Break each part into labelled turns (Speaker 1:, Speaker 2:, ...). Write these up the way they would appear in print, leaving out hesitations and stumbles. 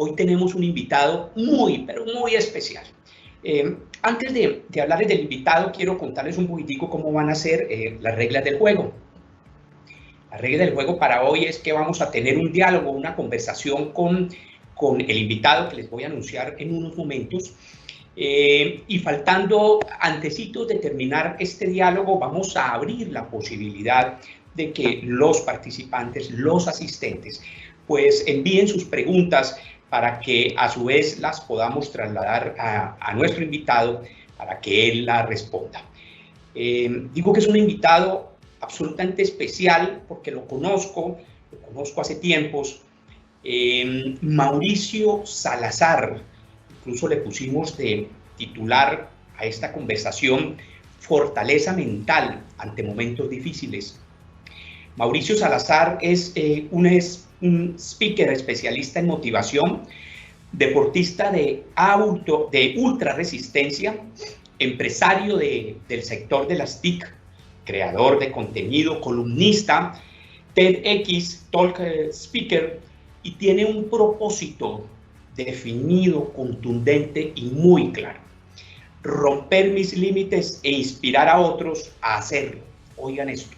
Speaker 1: hoy tenemos un invitado muy, pero muy especial. Antes de hablarles del invitado, quiero contarles un poquitico cómo van a ser las reglas del juego. La regla del juego para hoy es que vamos a tener un diálogo, una conversación con el invitado que les voy a anunciar en unos momentos. Y faltando antecitos de terminar este diálogo, vamos a abrir la posibilidad de que los participantes, los asistentes, pues envíen sus preguntas para que a su vez las podamos trasladar a nuestro invitado para que él las responda. Digo que es un invitado absolutamente especial porque lo conozco hace tiempos. Mauricio Salazar, incluso le pusimos de titular a esta conversación Fortaleza mental ante momentos difíciles. Mauricio Salazar es un speaker especialista en motivación, deportista de ultra resistencia, empresario del sector de las TIC, creador de contenido, columnista, TEDx, Talk Speaker, y tiene un propósito definido, contundente y muy claro: romper mis límites e inspirar a otros a hacerlo. Oigan esto: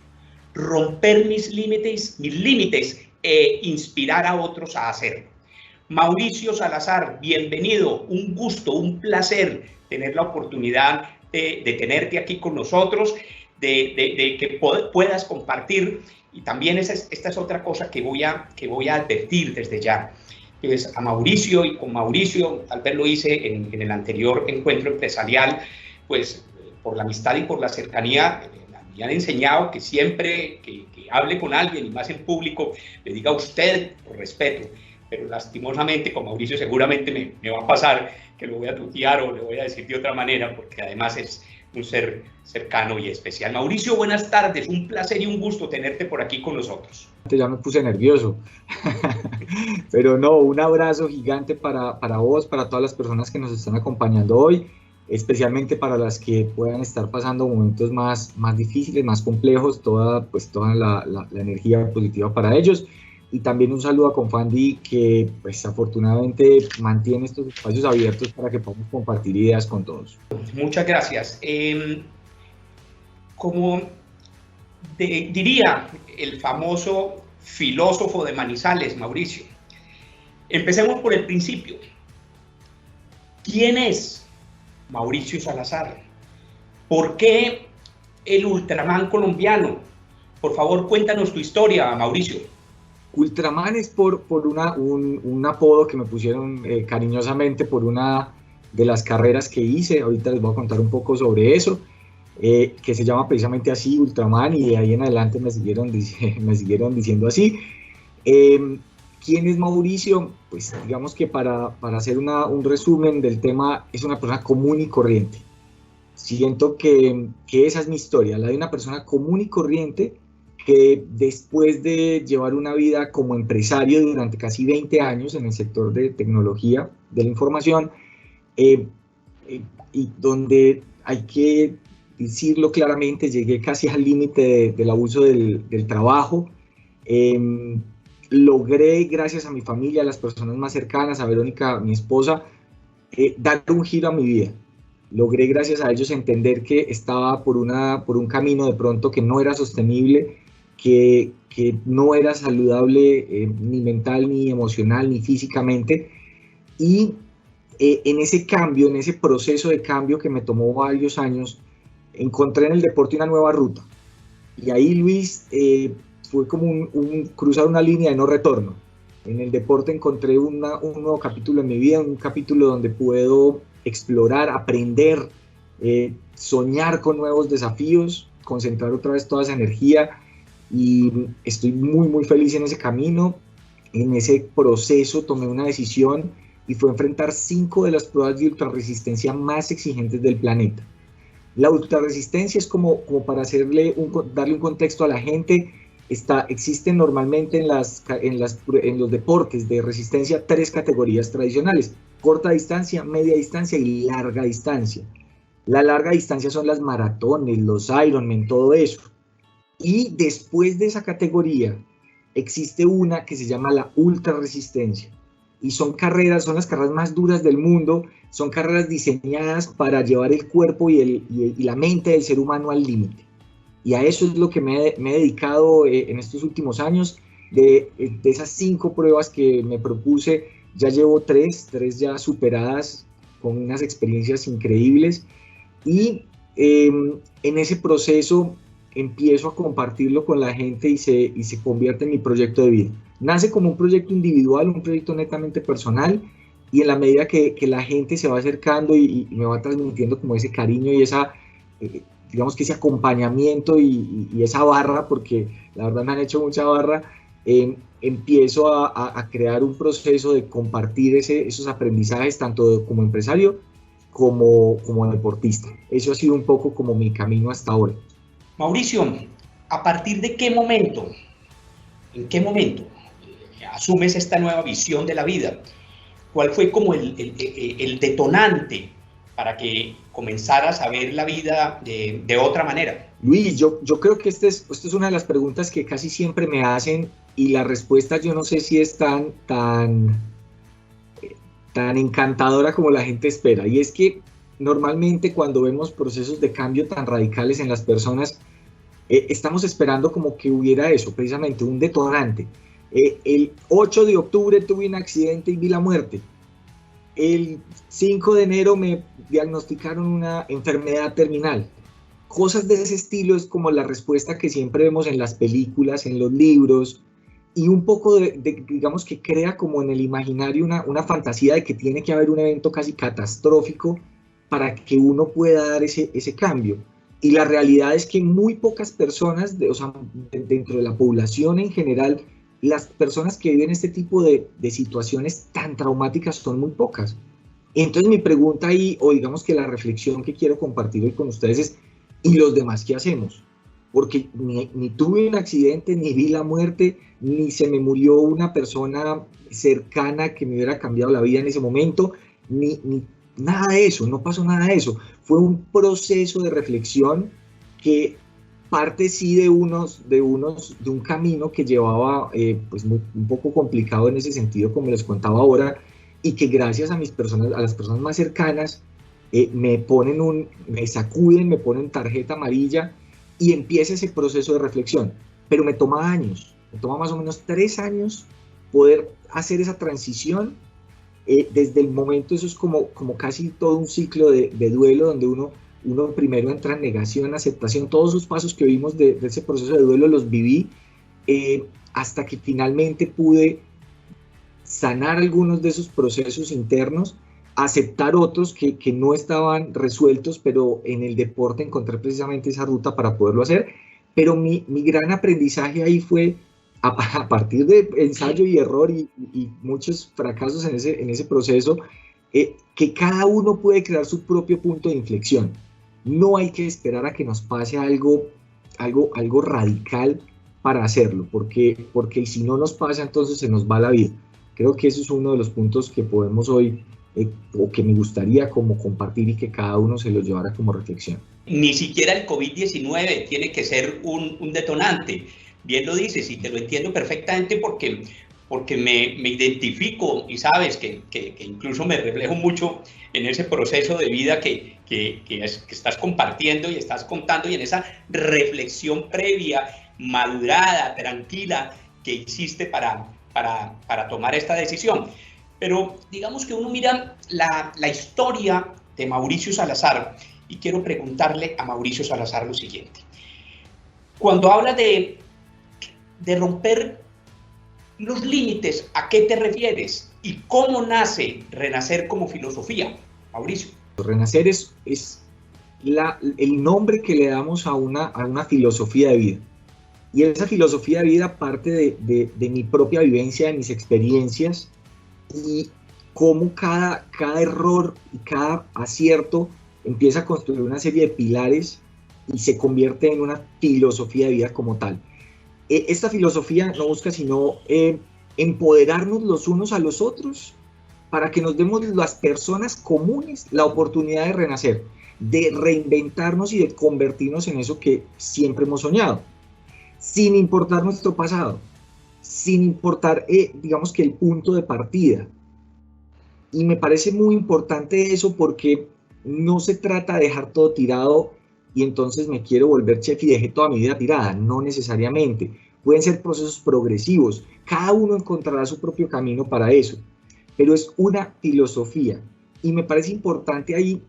Speaker 1: romper mis límites e inspirar a otros a hacerlo. Mauricio Salazar, bienvenido, un gusto, un placer tener la oportunidad de tenerte aquí con nosotros, de que puedas compartir. Y también esta es otra cosa que voy a advertir desde ya. Pues a Mauricio, y con Mauricio tal vez lo hice en el anterior encuentro empresarial, pues por la amistad y por la cercanía, me han enseñado que siempre que hable con alguien, y más en público, le diga usted por respeto. Pero lastimosamente con Mauricio seguramente me va a pasar que lo voy a tutear o le voy a decir de otra manera, porque además es un ser cercano y especial. Mauricio, buenas tardes, un placer y un gusto tenerte por aquí con nosotros.
Speaker 2: Ya me puse nervioso, pero no, un abrazo gigante para vos, para todas las personas que nos están acompañando hoy, especialmente para las que puedan estar pasando momentos más difíciles, más complejos, toda la energía positiva para ellos. Y también un saludo a Confandi, que pues afortunadamente mantiene estos espacios abiertos para que podamos compartir ideas con todos.
Speaker 1: Muchas gracias. Como diría el famoso filósofo de Manizales, Mauricio, empecemos por el principio. ¿Quién es Mauricio Salazar? ¿Por qué el Ultraman colombiano? Por favor, cuéntanos tu historia, Mauricio.
Speaker 2: Ultraman es por un apodo que me pusieron cariñosamente por una de las carreras que hice. Ahorita les voy a contar un poco sobre eso, que se llama precisamente así, Ultraman, y de ahí en adelante me siguieron diciendo así. ¿Quién es Mauricio? Pues digamos que para hacer un resumen del tema, es una persona común y corriente. Siento que esa es mi historia, la de una persona común y corriente que después de llevar una vida como empresario durante casi 20 años en el sector de tecnología de la información, y donde hay que decirlo claramente, llegué casi al límite del abuso del trabajo. Logré, gracias a mi familia, a las personas más cercanas, a Verónica, mi esposa, dar un giro a mi vida. Logré, gracias a ellos, entender que estaba por un camino de pronto que no era sostenible, que no era saludable ni mental, ni emocional, ni físicamente. Y en ese cambio, en ese proceso de cambio que me tomó varios años, encontré en el deporte una nueva ruta. Y ahí, Luis, fue como cruzar una línea de no retorno. En el deporte encontré un nuevo capítulo en mi vida, un capítulo donde puedo explorar, aprender, soñar con nuevos desafíos, concentrar otra vez toda esa energía, y estoy muy, muy feliz en ese camino. En ese proceso tomé una decisión y fue enfrentar 5 de las pruebas de ultrarresistencia más exigentes del planeta. La ultrarresistencia es como para darle un contexto a la gente. Existen normalmente en los deportes de resistencia 3 categorías tradicionales: corta distancia, media distancia y larga distancia. La larga distancia son las maratones, los Ironman, todo eso. Y después de esa categoría existe una que se llama la ultrarresistencia. y son las carreras más duras del mundo, son carreras diseñadas para llevar el cuerpo y la mente del ser humano al límite. Y a eso es lo que me he dedicado en estos últimos años. De esas 5 pruebas que me propuse, ya llevo 3 ya superadas con unas experiencias increíbles. Y en ese proceso empiezo a compartirlo con la gente y se convierte en mi proyecto de vida. Nace como un proyecto individual, un proyecto netamente personal, y en la medida que la gente se va acercando y me va transmitiendo como ese cariño y digamos que ese acompañamiento y esa barra, porque la verdad me han hecho mucha barra, empiezo a crear un proceso de compartir esos aprendizajes tanto como empresario como deportista. Eso ha sido un poco como mi camino hasta ahora.
Speaker 1: Mauricio, ¿a partir de qué momento, en qué momento asumes esta nueva visión de la vida? ¿Cuál fue como el detonante para que comenzaras a ver la vida de otra manera?
Speaker 2: Luis, yo creo que esta es una de las preguntas que casi siempre me hacen, y la respuesta yo no sé si es tan encantadora como la gente espera, y es que normalmente cuando vemos procesos de cambio tan radicales en las personas, estamos esperando como que hubiera eso, precisamente un detonante. El 8 de octubre tuve un accidente y vi la muerte. El 5 de enero me diagnosticaron una enfermedad terminal. Cosas de ese estilo es como la respuesta que siempre vemos en las películas, en los libros, y un poco digamos que crea como en el imaginario una fantasía de que tiene que haber un evento casi catastrófico para que uno pueda dar ese cambio. Y la realidad es que muy pocas personas, dentro de la población en general, las personas que viven este tipo de situaciones tan traumáticas son muy pocas. Entonces mi pregunta ahí, o digamos que la reflexión que quiero compartir hoy con ustedes es, ¿y los demás qué hacemos? Porque ni tuve un accidente, ni vi la muerte, ni se me murió una persona cercana que me hubiera cambiado la vida en ese momento, ni nada de eso, no pasó nada de eso. Fue un proceso de reflexión que parte sí de un camino que llevaba pues un poco complicado en ese sentido, como les contaba ahora, y que gracias a las personas más cercanas me sacuden, me ponen tarjeta amarilla y empieza ese proceso de reflexión. Pero me toma años, me toma más o menos 3 años poder hacer esa transición. Desde el momento, eso es como casi todo un ciclo de duelo, donde uno primero entra en negación, aceptación, todos esos pasos que vimos de ese proceso de duelo los viví, hasta que finalmente pude sanar algunos de esos procesos internos, aceptar otros que no estaban resueltos, pero en el deporte encontré precisamente esa ruta para poderlo hacer. Pero mi gran aprendizaje ahí fue, a partir de ensayo y error y muchos fracasos en ese proceso, que cada uno puede crear su propio punto de inflexión. No hay que esperar a que nos pase algo radical para hacerlo, porque si no nos pasa, entonces se nos va la vida. Creo que eso es uno de los puntos que podemos hoy, o que me gustaría como compartir, y que cada uno se lo llevara como reflexión.
Speaker 1: Ni siquiera el COVID-19 tiene que ser un detonante. Bien lo dices, y te lo entiendo perfectamente porque me identifico, y sabes que incluso me reflejo mucho en ese proceso de vida que estás compartiendo y estás contando, y en esa reflexión previa, madurada, tranquila, que hiciste para tomar esta decisión. Pero digamos que uno mira la historia de Mauricio Salazar, y quiero preguntarle a Mauricio Salazar lo siguiente. Cuando habla de romper los límites, ¿a qué te refieres? ¿Y cómo nace Renacer como filosofía, Mauricio?
Speaker 2: Renacer es el nombre que le damos a una filosofía de vida. Y esa filosofía de vida parte de mi propia vivencia, de mis experiencias, y cómo cada error y cada acierto empieza a construir una serie de pilares y se convierte en una filosofía de vida como tal. Esta filosofía no busca sino empoderarnos los unos a los otros para que nos demos las personas comunes la oportunidad de renacer, de reinventarnos y de convertirnos en eso que siempre hemos soñado, sin importar nuestro pasado, sin importar, digamos que el punto de partida. Y me parece muy importante eso porque no se trata de dejar todo tirado y entonces me quiero volver chef y dejé toda mi vida tirada, no necesariamente. Pueden ser procesos progresivos, cada uno encontrará su propio camino para eso, pero es una filosofía. Y me parece importante ahí,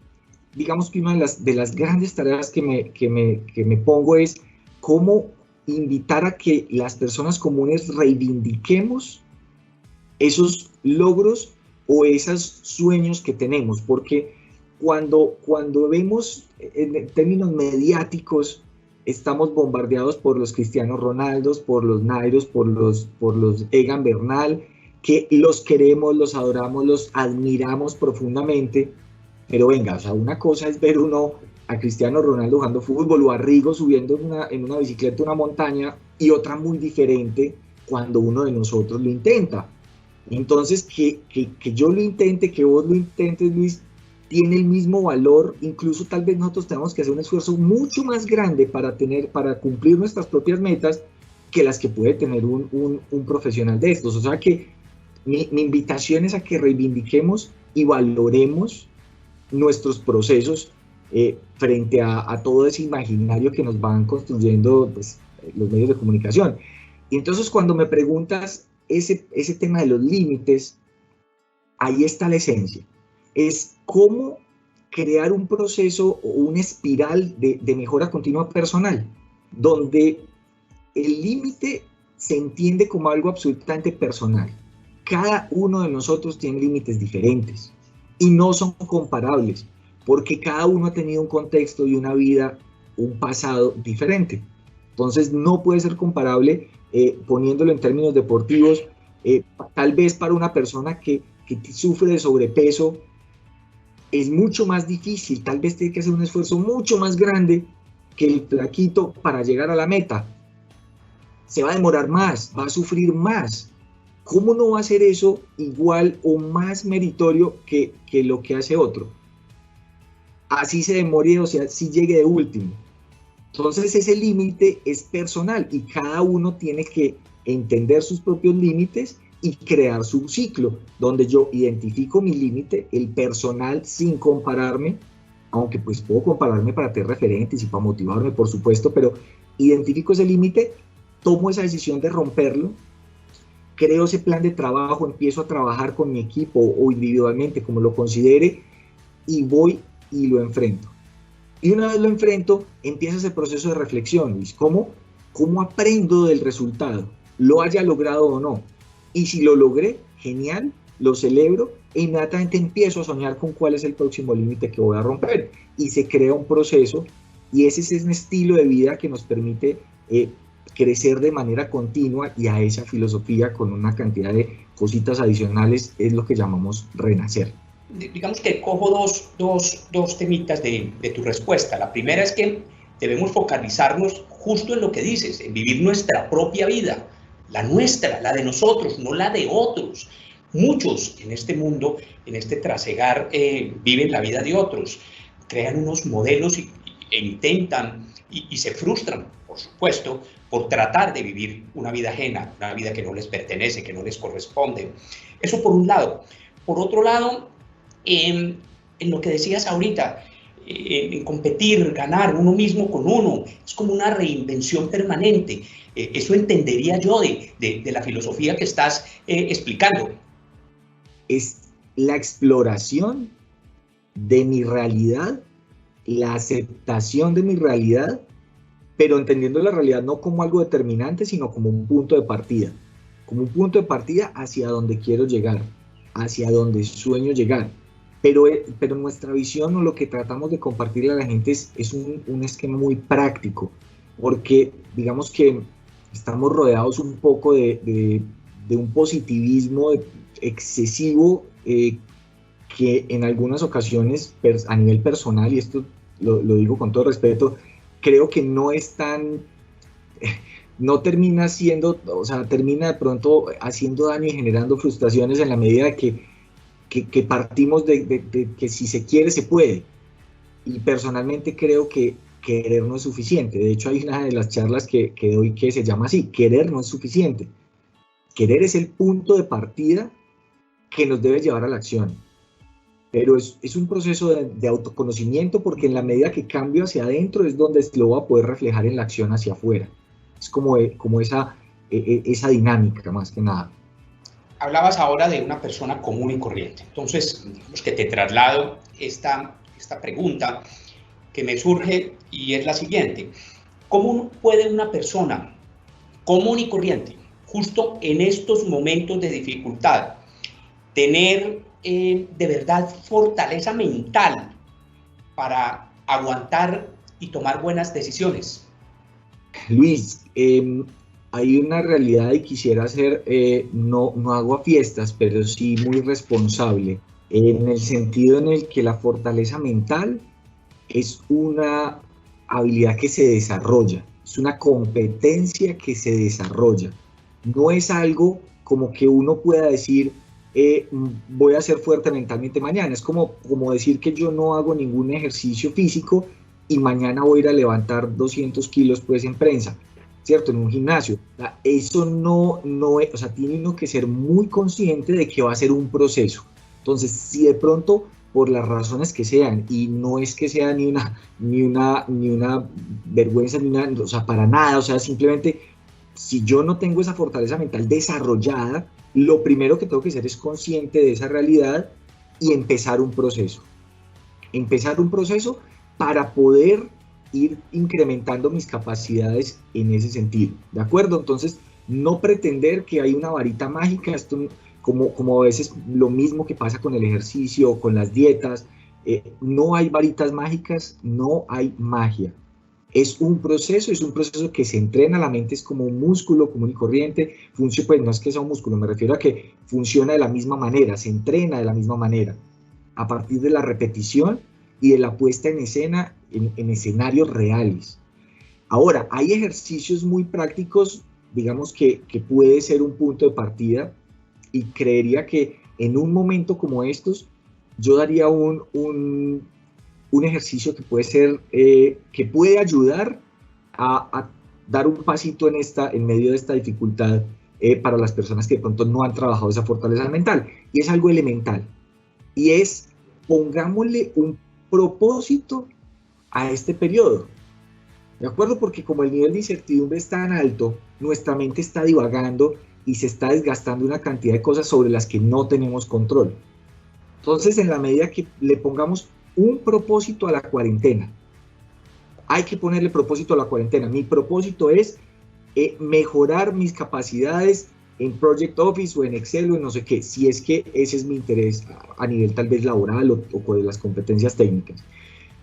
Speaker 2: digamos que una de las grandes tareas que me pongo es cómo invitar a que las personas comunes reivindiquemos esos logros o esos sueños que tenemos, porque cuando vemos en términos mediáticos, estamos bombardeados por los Cristiano Ronaldos, por los Nairos, por los Egan Bernal, que los queremos, los adoramos, los admiramos profundamente, pero venga, o sea, una cosa es ver uno a Cristiano Ronaldo jugando fútbol o a Rigo subiendo en una bicicleta una montaña, y otra muy diferente cuando uno de nosotros lo intenta. Entonces, que yo lo intente, que vos lo intentes, Luis, tiene el mismo valor. Incluso tal vez nosotros tenemos que hacer un esfuerzo mucho más grande para cumplir nuestras propias metas que las que puede tener un profesional de estos. O sea que mi invitación es a que reivindiquemos y valoremos nuestros procesos frente a todo ese imaginario que nos van construyendo, pues, los medios de comunicación. Y entonces, cuando me preguntas ese tema de los límites, ahí está la esencia. Es cómo crear un proceso o una espiral de mejora continua personal, donde el límite se entiende como algo absolutamente personal. Cada uno de nosotros tiene límites diferentes y no son comparables, porque cada uno ha tenido un contexto y una vida, un pasado diferente. Entonces no puede ser comparable. Poniéndolo en términos deportivos, tal vez para una persona que sufre de sobrepeso es mucho más difícil, tal vez tiene que hacer un esfuerzo mucho más grande que el flaquito para llegar a la meta. Se va a demorar más, va a sufrir más. ¿Cómo no va a hacer eso igual o más meritorio que lo que hace otro? Así se demore, o sea, si llegue de último. Entonces ese límite es personal y cada uno tiene que entender sus propios límites y crear su ciclo, donde yo identifico mi límite, el personal, sin compararme, aunque pues puedo compararme para tener referentes y para motivarme, por supuesto, pero identifico ese límite, tomo esa decisión de romperlo, creo ese plan de trabajo, empiezo a trabajar con mi equipo o individualmente, como lo considere, y voy y lo enfrento. Y una vez lo enfrento, empieza ese proceso de reflexión, Luis. ¿Cómo aprendo del resultado? Lo haya logrado o no. Y si lo logré, genial, lo celebro e inmediatamente empiezo a soñar con cuál es el próximo límite que voy a romper. Y se crea un proceso, y ese es un estilo de vida que nos permite crecer de manera continua, y a esa filosofía con una cantidad de cositas adicionales es lo que llamamos renacer.
Speaker 1: Digamos que cojo dos temitas de tu respuesta. La primera es que debemos focalizarnos justo en lo que dices, en vivir nuestra propia vida, la nuestra, la de nosotros, no la de otros. Muchos en este mundo, en este trasegar, viven la vida de otros, crean unos modelos e intentan y se frustran, por supuesto, por tratar de vivir una vida ajena, una vida que no les pertenece, que no les corresponde. Eso por un lado. Por otro lado, en lo que decías ahorita, en competir, ganar uno mismo con uno, es como una reinvención permanente. Eso entendería yo de la filosofía que estás explicando.
Speaker 2: Es la exploración de mi realidad, la aceptación de mi realidad, pero entendiendo la realidad no como algo determinante, sino como un punto de partida. Como un punto de partida hacia donde quiero llegar, hacia donde sueño llegar. Pero nuestra visión o lo que tratamos de compartirle a la gente es un esquema muy práctico, porque digamos que estamos rodeados un poco de un positivismo excesivo que en algunas ocasiones a nivel personal, y esto lo digo con todo respeto, creo que no es tan... no termina siendo, o sea, termina de pronto haciendo daño y generando frustraciones en la medida que partimos de que si se quiere, se puede. Y personalmente creo que querer no es suficiente. De hecho, hay una de las charlas que doy que se llama así: querer no es suficiente. Querer es el punto de partida que nos debe llevar a la acción. pero es un proceso de autoconocimiento, porque en la medida que cambio hacia adentro es donde lo voy a poder reflejar en la acción hacia afuera. Es como esa dinámica, más que nada.
Speaker 1: Hablabas ahora de una persona común y corriente. Entonces, digamos que te traslado esta pregunta que me surge, y es la siguiente. ¿Cómo puede una persona común y corriente, justo en estos momentos de dificultad, tener de verdad fortaleza mental para aguantar y tomar buenas decisiones?
Speaker 2: Luis, hay una realidad, y quisiera ser, no hago fiestas, pero sí muy responsable, en el sentido en el que la fortaleza mental es una habilidad que se desarrolla, es una competencia que se desarrolla. No es algo como que uno pueda decir, voy a ser fuerte mentalmente mañana. Es como decir que yo no hago ningún ejercicio físico y mañana voy a ir a levantar 200 kilos pues en prensa, ¿cierto? En un gimnasio. Eso no es, o sea, tiene uno que ser muy consciente de que va a ser un proceso. Entonces, si de pronto, por las razones que sean, y no es que sea ni una vergüenza, o sea, para nada, o sea, simplemente, si yo no tengo esa fortaleza mental desarrollada, lo primero que tengo que ser es consciente de esa realidad y empezar un proceso. Empezar un proceso para poder ir incrementando mis capacidades en ese sentido, ¿de acuerdo? Entonces, no pretender que hay una varita mágica, esto como a veces lo mismo que pasa con el ejercicio o con las dietas, no hay varitas mágicas, no hay magia. Es un proceso que se entrena, la mente es como un músculo común y corriente, pues no es que sea un músculo, me refiero a que funciona de la misma manera, se entrena de la misma manera, a partir de la repetición y de la puesta en escena en escenarios reales. Ahora, hay ejercicios muy prácticos, digamos que puede ser un punto de partida, y creería que en un momento como estos, yo daría un ejercicio que puede ser, que puede ayudar a dar un pasito en medio de esta dificultad para las personas que de pronto no han trabajado esa fortaleza mental. Y es algo elemental. Y es, pongámosle un propósito a este periodo. ¿De acuerdo? Porque como el nivel de incertidumbre es tan alto, nuestra mente está divagando y se está desgastando una cantidad de cosas sobre las que no tenemos control. Entonces, en la medida que le pongamos un propósito a la cuarentena, hay que ponerle propósito a la cuarentena. Mi propósito es mejorar mis capacidades en Project Office o en Excel o en no sé qué, si es que ese es mi interés a nivel tal vez laboral o de las competencias técnicas.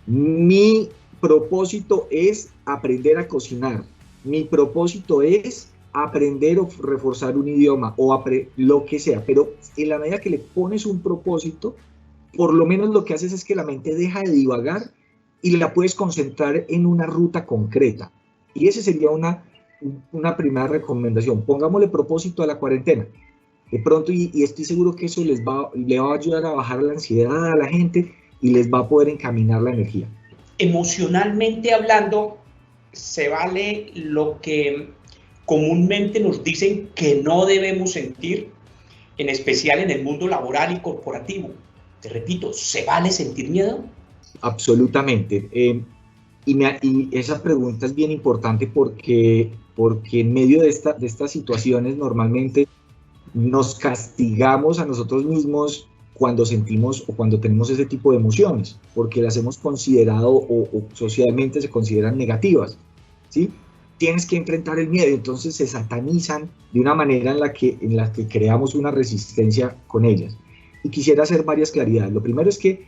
Speaker 2: Mi propósito es aprender a cocinar. Mi propósito es aprender o reforzar un idioma o lo que sea, pero en la medida que le pones un propósito, por lo menos lo que haces es que la mente deja de divagar y la puedes concentrar en una ruta concreta. Y esa sería una primera recomendación. Pongámosle propósito a la cuarentena. De pronto, y estoy seguro que eso le va a ayudar a bajar la ansiedad a la gente y les va a poder encaminar la energía.
Speaker 1: Emocionalmente hablando, se vale lo que comúnmente nos dicen que no debemos sentir, en especial en el mundo laboral y corporativo. Te repito, ¿se vale sentir miedo?
Speaker 2: Absolutamente. Y esa pregunta es bien importante porque en medio de estas situaciones normalmente nos castigamos a nosotros mismos cuando sentimos o cuando tenemos ese tipo de emociones, porque las hemos considerado o socialmente se consideran negativas, ¿sí? Tienes que enfrentar el miedo, entonces se satanizan de una manera en la que creamos una resistencia con ellas. Y quisiera hacer varias claridades. Lo primero es que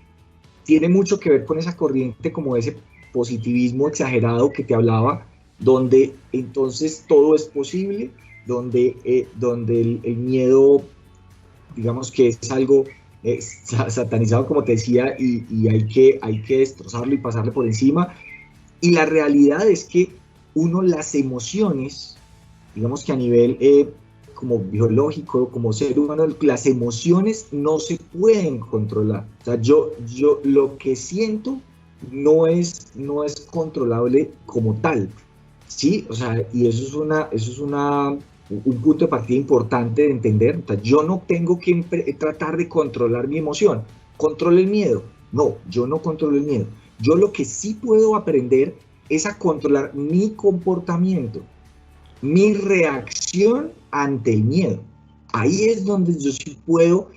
Speaker 2: tiene mucho que ver con esa corriente, como ese positivismo exagerado que te hablaba, donde entonces todo es posible, donde el miedo, digamos que es algo satanizado, como te decía, y hay que destrozarlo y pasarle por encima. Y la realidad es que las emociones, digamos que a nivel como biológico, como ser humano, las emociones no se pueden controlar. O sea, yo lo que siento no es controlable como tal, ¿sí? O sea, y eso es un punto de partida importante de entender. O sea, yo no tengo que tratar de controlar mi emoción. controle el miedo. No, yo no controlo el miedo. Yo lo que sí puedo aprender es a controlar mi comportamiento, mi reacción ante el miedo. Ahí es donde yo sí puedo,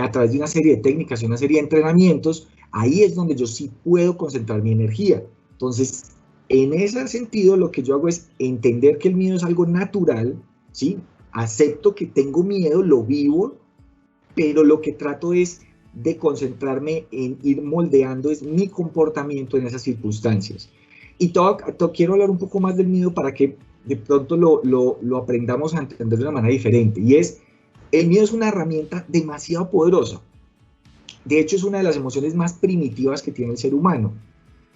Speaker 2: a través de una serie de técnicas y una serie de entrenamientos, ahí es donde yo sí puedo concentrar mi energía. Entonces, en ese sentido, lo que yo hago es entender que el miedo es algo natural, ¿sí? Acepto que tengo miedo, lo vivo, pero lo que trato es de concentrarme en ir moldeando es mi comportamiento en esas circunstancias. Y quiero hablar un poco más del miedo para que de pronto lo aprendamos a entender de una manera diferente. Y es, el miedo es una herramienta demasiado poderosa. De hecho, es una de las emociones más primitivas que tiene el ser humano.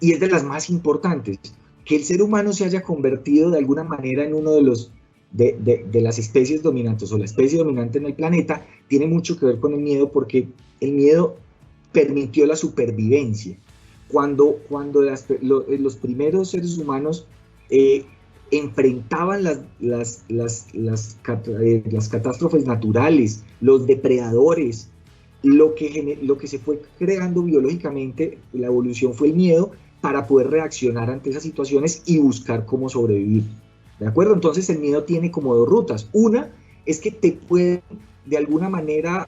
Speaker 2: Y es de las más importantes. Que el ser humano se haya convertido de alguna manera en uno de las especies dominantes o la especie dominante en el planeta, tiene mucho que ver con el miedo, porque el miedo permitió la supervivencia. Cuando los primeros seres humanos enfrentaban las catástrofes naturales, los depredadores, lo que se fue creando biológicamente, la evolución fue el miedo para poder reaccionar ante esas situaciones y buscar cómo sobrevivir. ¿De acuerdo? Entonces el miedo tiene como dos rutas. Una es que te puede de alguna manera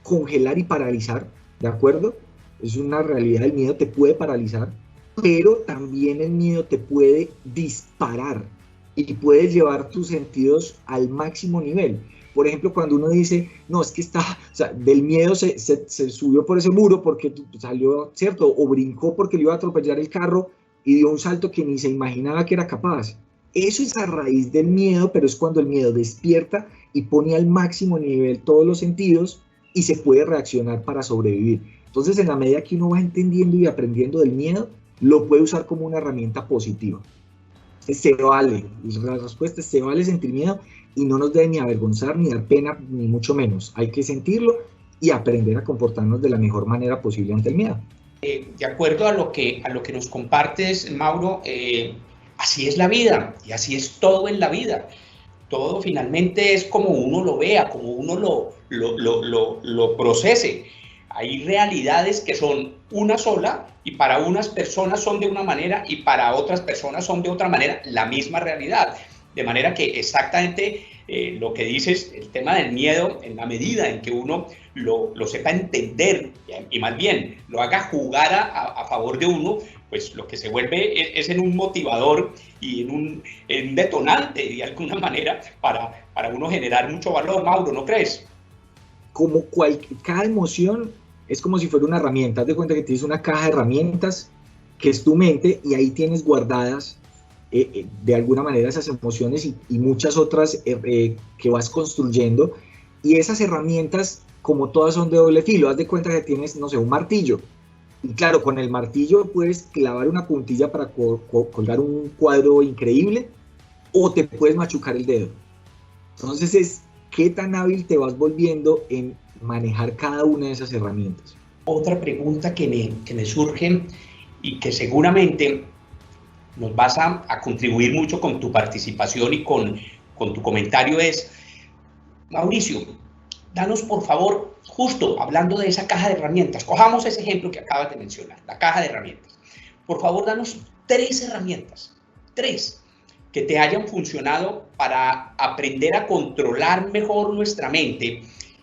Speaker 2: congelar y paralizar, ¿de acuerdo? Es una realidad, el miedo te puede paralizar, pero también el miedo te puede disparar y puedes llevar tus sentidos al máximo nivel. Por ejemplo, cuando uno dice, no, es que del miedo se subió por ese muro porque salió, ¿cierto? O brincó porque le iba a atropellar el carro y dio un salto que ni se imaginaba que era capaz. Eso es a raíz del miedo, pero es cuando el miedo despierta y pone al máximo nivel todos los sentidos y se puede reaccionar para sobrevivir. Entonces, en la medida que uno va entendiendo y aprendiendo del miedo, lo puede usar como una herramienta positiva. Se vale, la respuesta es se vale sentir miedo y no nos debe ni avergonzar, ni dar pena, ni mucho menos. Hay que sentirlo y aprender a comportarnos de la mejor manera posible ante el miedo.
Speaker 1: De acuerdo a lo que nos compartes, Mauro, así es la vida y así es todo en la vida. Todo finalmente es como uno lo vea, como uno lo procese. Hay realidades que son una sola y para unas personas son de una manera y para otras personas son de otra manera la misma realidad. De manera que exactamente lo que dices, el tema del miedo, en la medida en que uno lo sepa entender y más bien lo haga jugar a favor de uno, pues lo que se vuelve es en un motivador y en un detonante de alguna manera para uno generar mucho valor. Mauro, ¿no crees?
Speaker 2: Como cada emoción es como si fuera una herramienta. Haz de cuenta que tienes una caja de herramientas que es tu mente y ahí tienes guardadas de alguna manera esas emociones y muchas otras que vas construyendo, y esas herramientas, como todas, son de doble filo. Haz de cuenta que tienes, no sé, un martillo, y claro, con el martillo puedes clavar una puntilla para colgar un cuadro increíble, o te puedes machucar el dedo. Entonces es qué tan hábil te vas volviendo en manejar cada una de esas herramientas.
Speaker 1: Otra pregunta que me surge y que seguramente nos vas a contribuir mucho con tu participación y con tu comentario es, Mauricio, danos por favor, justo hablando de esa caja de herramientas, cojamos ese ejemplo que acabas de mencionar, la caja de herramientas. Por favor, danos 3 herramientas, 3, que te hayan funcionado para aprender a controlar mejor nuestra mente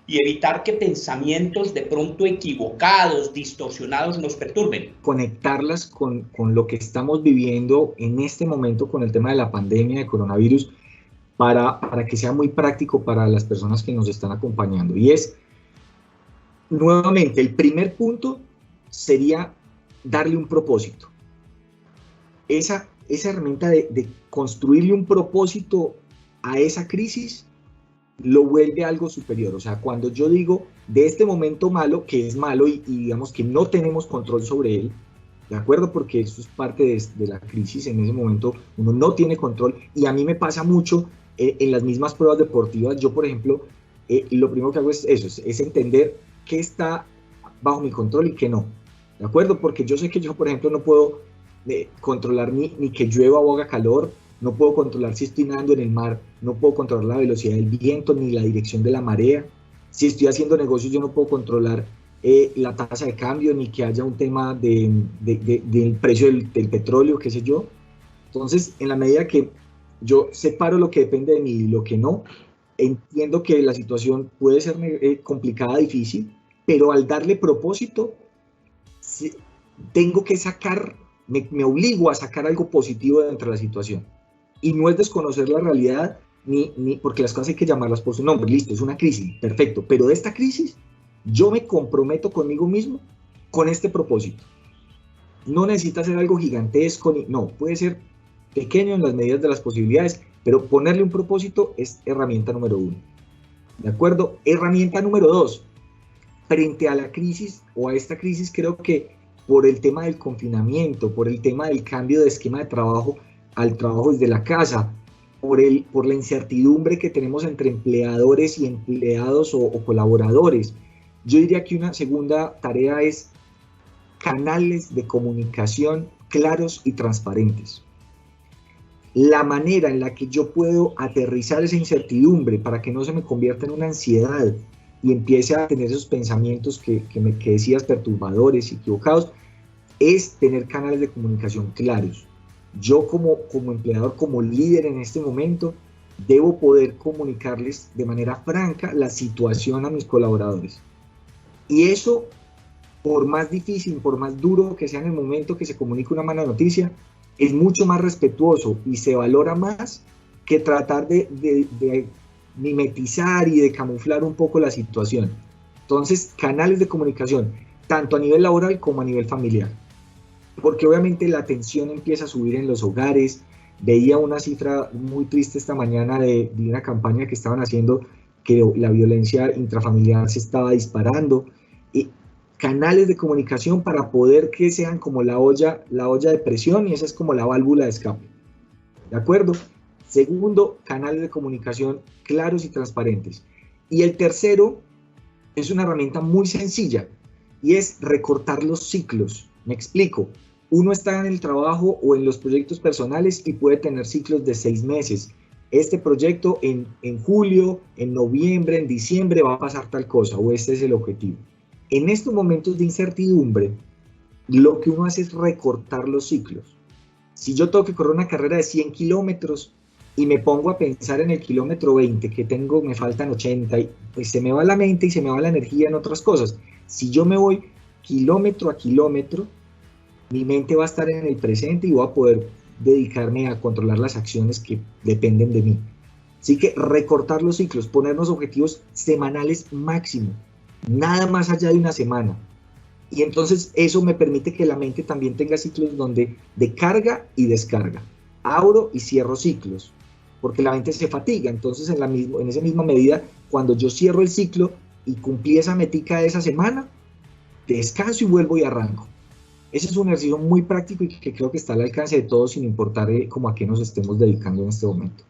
Speaker 1: y evitar que pensamientos de pronto equivocados, distorsionados nos perturben.
Speaker 2: Conectarlas con lo que estamos viviendo en este momento con el tema de la pandemia de coronavirus para que sea muy práctico para las personas que nos están acompañando. Y es, nuevamente, el primer punto sería darle un propósito. Esa herramienta de construirle un propósito a esa crisis lo vuelve algo superior. O sea, cuando yo digo de este momento malo, que es malo y digamos que no tenemos control sobre él, ¿de acuerdo? Porque eso es parte de la crisis. En ese momento uno no tiene control, y a mí me pasa mucho en las mismas pruebas deportivas. Yo, por ejemplo, lo primero que hago es eso, es entender qué está bajo mi control y qué no, ¿de acuerdo? Porque yo sé que yo, por ejemplo, no puedo controlar ni que llueva o haga calor, no puedo controlar si estoy nadando en el mar, no puedo controlar la velocidad del viento ni la dirección de la marea. Si estoy haciendo negocios, yo no puedo controlar la tasa de cambio, ni que haya un tema del precio del petróleo, qué sé yo. Entonces, en la medida que yo separo lo que depende de mí y lo que no, entiendo que la situación puede ser complicada, difícil, pero al darle propósito, tengo que sacar, me obligo a sacar algo positivo dentro de la situación. Y no es desconocer la realidad, ni porque las cosas hay que llamarlas por su nombre. Listo, es una crisis, perfecto. Pero de esta crisis, yo me comprometo conmigo mismo con este propósito. No necesita ser algo gigantesco, no, puede ser pequeño en las medidas de las posibilidades, pero ponerle un propósito es herramienta número 1. ¿De acuerdo? Herramienta número 2. Frente a la crisis o a esta crisis, creo que por el tema del confinamiento, por el tema del cambio de esquema de trabajo al trabajo desde la casa, por la incertidumbre que tenemos entre empleadores y empleados o colaboradores, yo diría que una segunda tarea es canales de comunicación claros y transparentes. La manera en la que yo puedo aterrizar esa incertidumbre para que no se me convierta en una ansiedad y empiece a tener esos pensamientos que decías perturbadores y equivocados, es tener canales de comunicación claros. Yo como empleador, como líder en este momento, debo poder comunicarles de manera franca la situación a mis colaboradores. Y eso, por más difícil, por más duro que sea en el momento que se comunique una mala noticia, es mucho más respetuoso y se valora más que tratar de mimetizar y de camuflar un poco la situación. Entonces, canales de comunicación, tanto a nivel laboral como a nivel familiar. Porque obviamente la tensión empieza a subir en los hogares. Veía una cifra muy triste esta mañana de una campaña que estaban haciendo que la violencia intrafamiliar se estaba disparando. Y canales de comunicación para poder que sean como la olla de presión, y esa es como la válvula de escape. ¿De acuerdo? Segundo, canales de comunicación claros y transparentes. Y el tercero es una herramienta muy sencilla y es recortar los ciclos. Me explico. Uno está en el trabajo o en los proyectos personales y puede tener ciclos de 6 meses. Este proyecto en julio, en noviembre, en diciembre va a pasar tal cosa, o este es el objetivo. En estos momentos de incertidumbre, lo que uno hace es recortar los ciclos. Si yo tengo que correr una carrera de 100 kilómetros y me pongo a pensar en el kilómetro 20 que tengo, me faltan 80, pues se me va la mente y se me va la energía en otras cosas. Si yo me voy kilómetro a kilómetro, mi mente va a estar en el presente y voy a poder dedicarme a controlar las acciones que dependen de mí. Así que recortar los ciclos, ponernos objetivos semanales máximo, nada más allá de una semana. Y entonces eso me permite que la mente también tenga ciclos donde de carga y descarga. Abro y cierro ciclos, porque la mente se fatiga. Entonces en esa misma medida, cuando yo cierro el ciclo y cumplí esa metica de esa semana, descanso y vuelvo y arranco. Ese es un ejercicio muy práctico y que creo que está al alcance de todos sin importar como a qué nos estemos dedicando en este momento.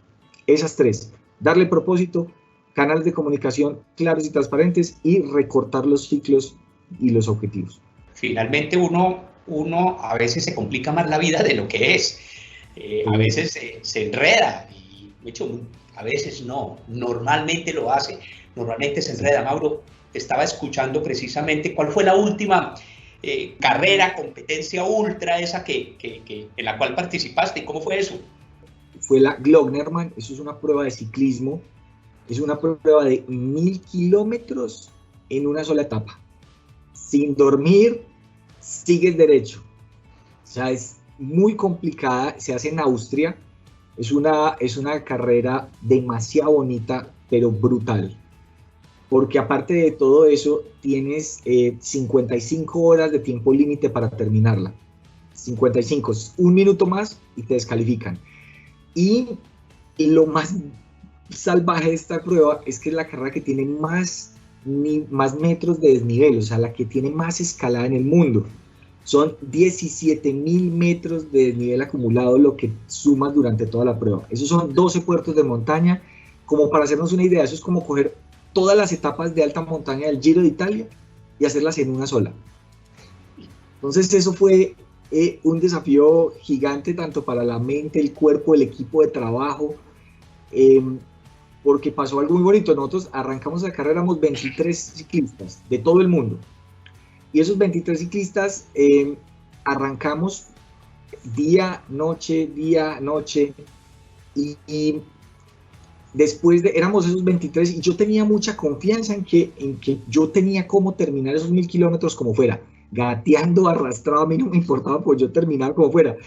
Speaker 2: Esas tres, darle propósito, canales de comunicación claros y transparentes y recortar los ciclos y los objetivos.
Speaker 1: Finalmente uno a veces se complica más la vida de lo que es. A veces se enreda y de hecho a veces no, normalmente lo hace, normalmente se enreda. Mauro, te estaba escuchando precisamente cuál fue la última carrera, competencia ultra esa en la cual participaste. ¿Cómo fue eso?
Speaker 2: Fue la Glognerman. Eso es una prueba de ciclismo, es una prueba de 1000 kilómetros en una sola etapa, sin dormir, sigues derecho. O sea, es muy complicada, se hace en Austria, es una carrera demasiado bonita, pero brutal. Porque aparte de todo eso, tienes 55 horas de tiempo límite para terminarla. 55, un minuto más y te descalifican. Y lo más salvaje de esta prueba es que es la carrera que tiene más metros de desnivel, o sea, la que tiene más escalada en el mundo. Son 17.000 metros de desnivel acumulado lo que sumas durante toda la prueba. Esos son 12 puertos de montaña. Como para hacernos una idea, eso es como coger todas las etapas de alta montaña del Giro de Italia y hacerlas en una sola. Entonces eso fue un desafío gigante tanto para la mente, el cuerpo, el equipo de trabajo, porque pasó algo muy bonito. Nosotros arrancamos la carrera, éramos 23 ciclistas de todo el mundo, Y esos 23 ciclistas arrancamos día, noche, y después éramos esos 23 y yo tenía mucha confianza en que yo tenía cómo terminar esos 1000 kilómetros como fuera, gateando, arrastrado, a mí no me importaba, pues yo terminaba como fuera,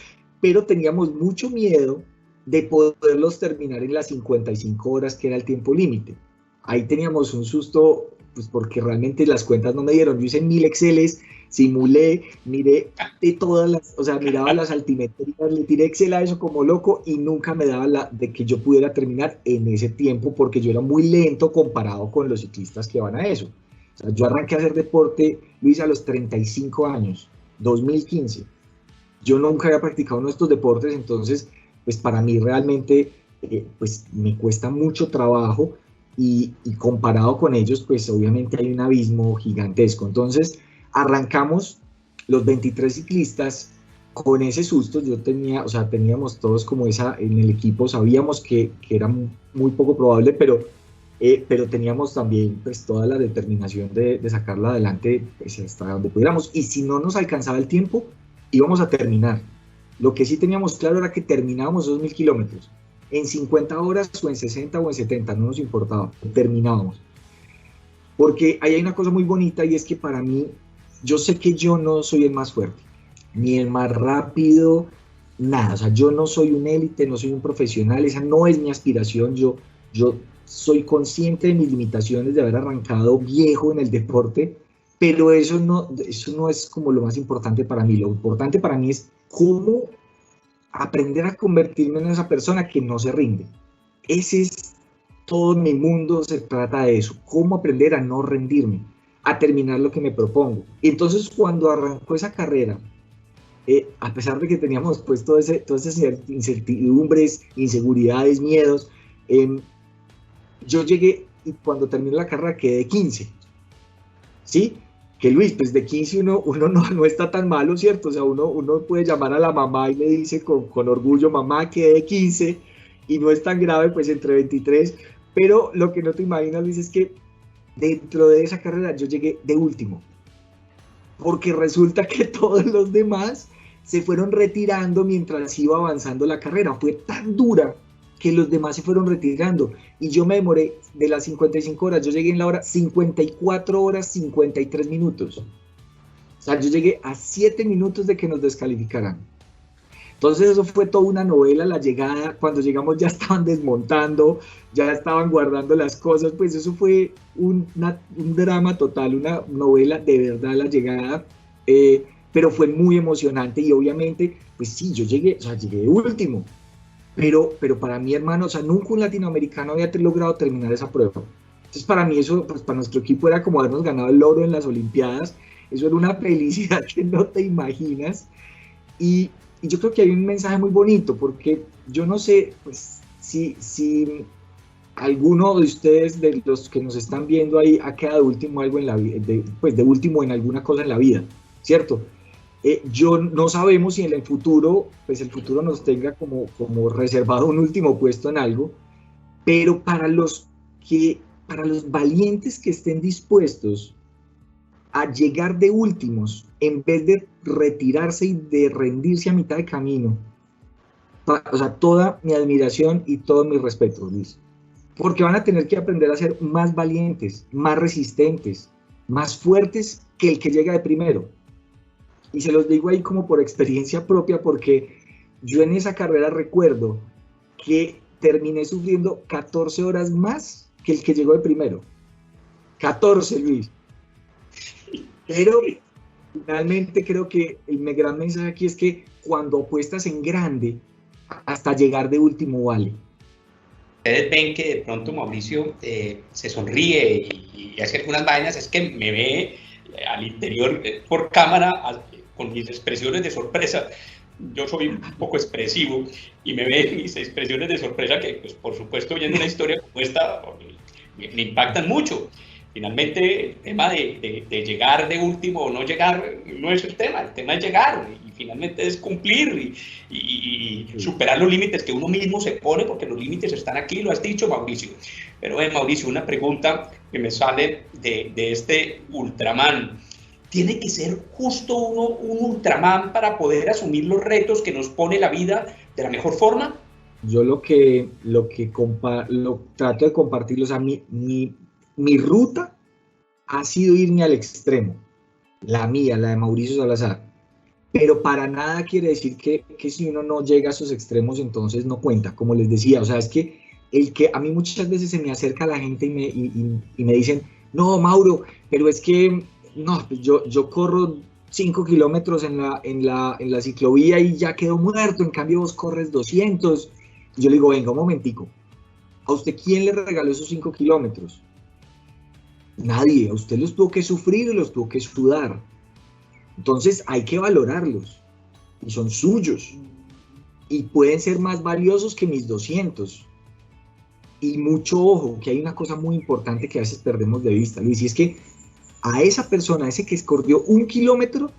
Speaker 2: pero teníamos mucho miedo de poderlos terminar en las 55 horas, que era el tiempo límite. Ahí teníamos un susto, pues porque realmente las cuentas no me dieron. Yo hice 1000 Exceles, simulé, miré de todas las, o sea, miraba las altimetrías, le tiré Excel a eso como loco y nunca me daba la de que yo pudiera terminar en ese tiempo porque yo era muy lento comparado con los ciclistas que van a eso. O sea, yo arranqué a hacer deporte, Luis, a los 35 años, 2015. Yo nunca había practicado uno de estos deportes, entonces, pues para mí realmente, pues me cuesta mucho trabajo y comparado con ellos, pues obviamente hay un abismo gigantesco. Entonces, arrancamos los 23 ciclistas con ese susto. Yo tenía, o sea, teníamos todos como esa, en el equipo sabíamos que era muy poco probable, pero teníamos también pues toda la determinación de sacarla adelante pues, hasta donde pudiéramos. Y si no nos alcanzaba el tiempo, íbamos a terminar. Lo que sí teníamos claro era que terminábamos esos 1000 kilómetros. En 50 horas o en 60 o en 70, no nos importaba, terminábamos. Porque ahí hay una cosa muy bonita y es que para mí, yo sé que yo no soy el más fuerte, ni el más rápido, nada. O sea, yo no soy un élite, no soy un profesional, esa no es mi aspiración. Yo soy consciente de mis limitaciones de haber arrancado viejo en el deporte, pero eso no es como lo más importante para mí. Lo importante para mí es cómo aprender a convertirme en esa persona que no se rinde. Ese es todo mi mundo, se trata de eso, cómo aprender a no rendirme, a terminar lo que me propongo. Y entonces cuando arrancó esa carrera, a pesar de que teníamos pues todas esas incertidumbres, inseguridades, miedos, yo llegué y cuando terminé la carrera quedé 15, ¿sí? Que Luis, pues de 15 uno no está tan malo, ¿cierto? O sea, uno puede llamar a la mamá y le dice con orgullo, mamá, quedé de 15, y no es tan grave, pues entre 23, pero lo que no te imaginas, Luis, es que dentro de esa carrera yo llegué de último, porque resulta que todos los demás se fueron retirando mientras iba avanzando la carrera. Fue tan dura que los demás se fueron retirando y yo me demoré de las 55 horas, yo llegué en la hora 54 horas 53 minutos. O sea, yo llegué a 7 minutos de que nos descalificaran. Entonces eso fue toda una novela, la llegada, cuando llegamos ya estaban desmontando, ya estaban guardando las cosas, pues eso fue un drama total, una novela de verdad la llegada, pero fue muy emocionante y obviamente, pues sí, yo llegué, o sea, llegué de último. Pero para mí, hermano, o sea, nunca un latinoamericano había logrado terminar esa prueba. Entonces, para mí eso, pues para nuestro equipo era como habernos ganado el oro en las Olimpiadas. Eso era una felicidad que no te imaginas. Y yo creo que hay un mensaje muy bonito, porque yo no sé, pues, si alguno de ustedes, de los que nos están viendo ahí, ha quedado último algo en la vida, pues de último en alguna cosa en la vida, ¿cierto? Yo no sabemos si en el futuro, pues el futuro nos tenga como reservado un último puesto en algo, pero para los valientes que estén dispuestos a llegar de últimos, en vez de retirarse y de rendirse a mitad de camino, o sea, toda mi admiración y todo mi respeto, Luis, porque van a tener que aprender a ser más valientes, más resistentes, más fuertes que el que llega de primero. Y se los digo ahí como por experiencia propia, porque yo en esa carrera recuerdo que terminé sufriendo 14 horas más que el que llegó de primero. 14, Luis. Pero finalmente creo que el gran mensaje aquí es que cuando apuestas en grande, hasta llegar de último vale.
Speaker 1: Ustedes ven que de pronto Mauricio se sonríe y hace algunas vainas, es que me ve al interior por cámara con mis expresiones de sorpresa. Yo soy un poco expresivo y me ve mis expresiones de sorpresa que, pues, por supuesto, oyendo una historia como esta, me impactan mucho. Finalmente, el tema de llegar de último o no llegar no es el tema es llegar y finalmente es cumplir y superar los límites que uno mismo se pone, porque los límites están aquí, lo has dicho, Mauricio. Pero Mauricio, una pregunta que me sale de este Ultraman. ¿Tiene que ser justo uno un Ultraman para poder asumir los retos que nos pone la vida de la mejor forma?
Speaker 2: Yo lo trato de compartirlo, o sea, mi ruta ha sido irme al extremo, la mía, la de Mauricio Salazar, pero para nada quiere decir que si uno no llega a esos extremos, entonces no cuenta, como les decía, o sea, es que a mí muchas veces se me acerca la gente y me dicen, no, Mauro, pero es que, no, yo corro 5 kilómetros en la ciclovía y ya quedo muerto, en cambio vos corres 200. Yo le digo, venga, un momentico, ¿a usted quién le regaló esos 5 kilómetros? Nadie, a usted los tuvo que sufrir y los tuvo que sudar. Entonces hay que valorarlos, y son suyos, y pueden ser más valiosos que mis 200. Y mucho ojo, que hay una cosa muy importante que a veces perdemos de vista, Luis, y es que a esa persona, a ese que corrió 1 kilómetro,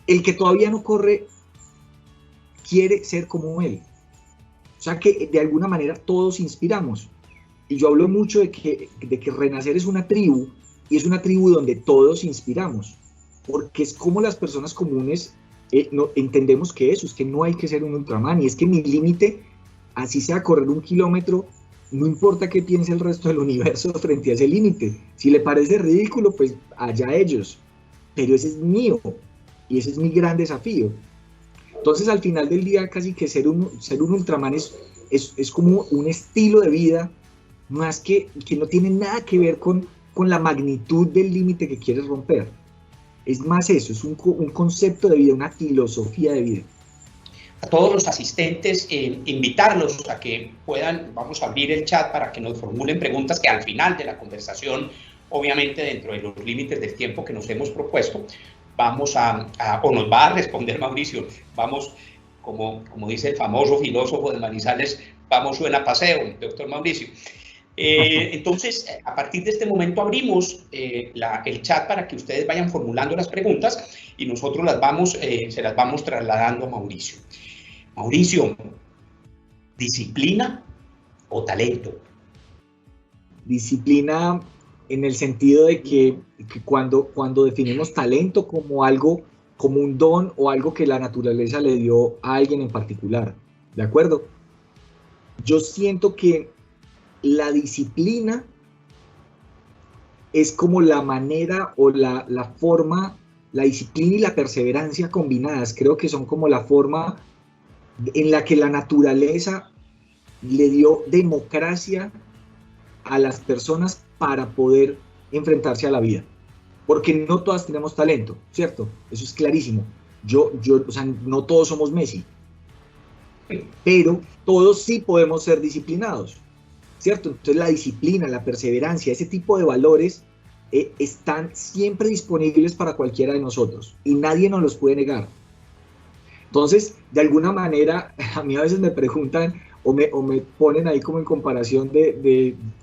Speaker 2: el que todavía no corre quiere ser como él. O sea que de alguna manera todos inspiramos. Y yo hablo mucho de que Renacer es una tribu, y es una tribu donde todos inspiramos, porque es como las personas comunes entendemos que eso, es que no hay que ser un Ultraman, y es que mi límite, así sea correr 1 kilómetro, no importa qué piense el resto del universo frente a ese límite. Si le parece ridículo, pues allá ellos, pero ese es mío, y ese es mi gran desafío. Entonces al final del día casi que ser un Ultraman es como un estilo de vida, más que no tiene nada que ver con la magnitud del límite que quieres romper. Es más eso, es un concepto de vida, una filosofía de vida.
Speaker 1: A todos los asistentes, invitarlos a que puedan, vamos a abrir el chat para que nos formulen preguntas que al final de la conversación, obviamente dentro de los límites del tiempo que nos hemos propuesto, vamos o nos va a responder Mauricio, vamos, como dice el famoso filósofo de Manizales, vamos suena paseo, doctor Mauricio. Entonces, a partir de este momento abrimos el chat para que ustedes vayan formulando las preguntas y nosotros se las vamos trasladando a Mauricio. Mauricio, ¿disciplina o talento?
Speaker 2: Disciplina en el sentido de que cuando definimos talento como algo, como un don o algo que la naturaleza le dio a alguien en particular, ¿de acuerdo? Yo siento que la disciplina es como la manera o la forma, la disciplina y la perseverancia combinadas, creo que son como la forma en la que la naturaleza le dio democracia a las personas para poder enfrentarse a la vida, porque no todas tenemos talento, ¿cierto? Eso es clarísimo. O sea, no todos somos Messi, pero todos sí podemos ser disciplinados, ¿cierto? Entonces la disciplina, la perseverancia, ese tipo de valores están siempre disponibles para cualquiera de nosotros y nadie nos los puede negar. Entonces, de alguna manera, a mí a veces me preguntan o me ponen ahí como en comparación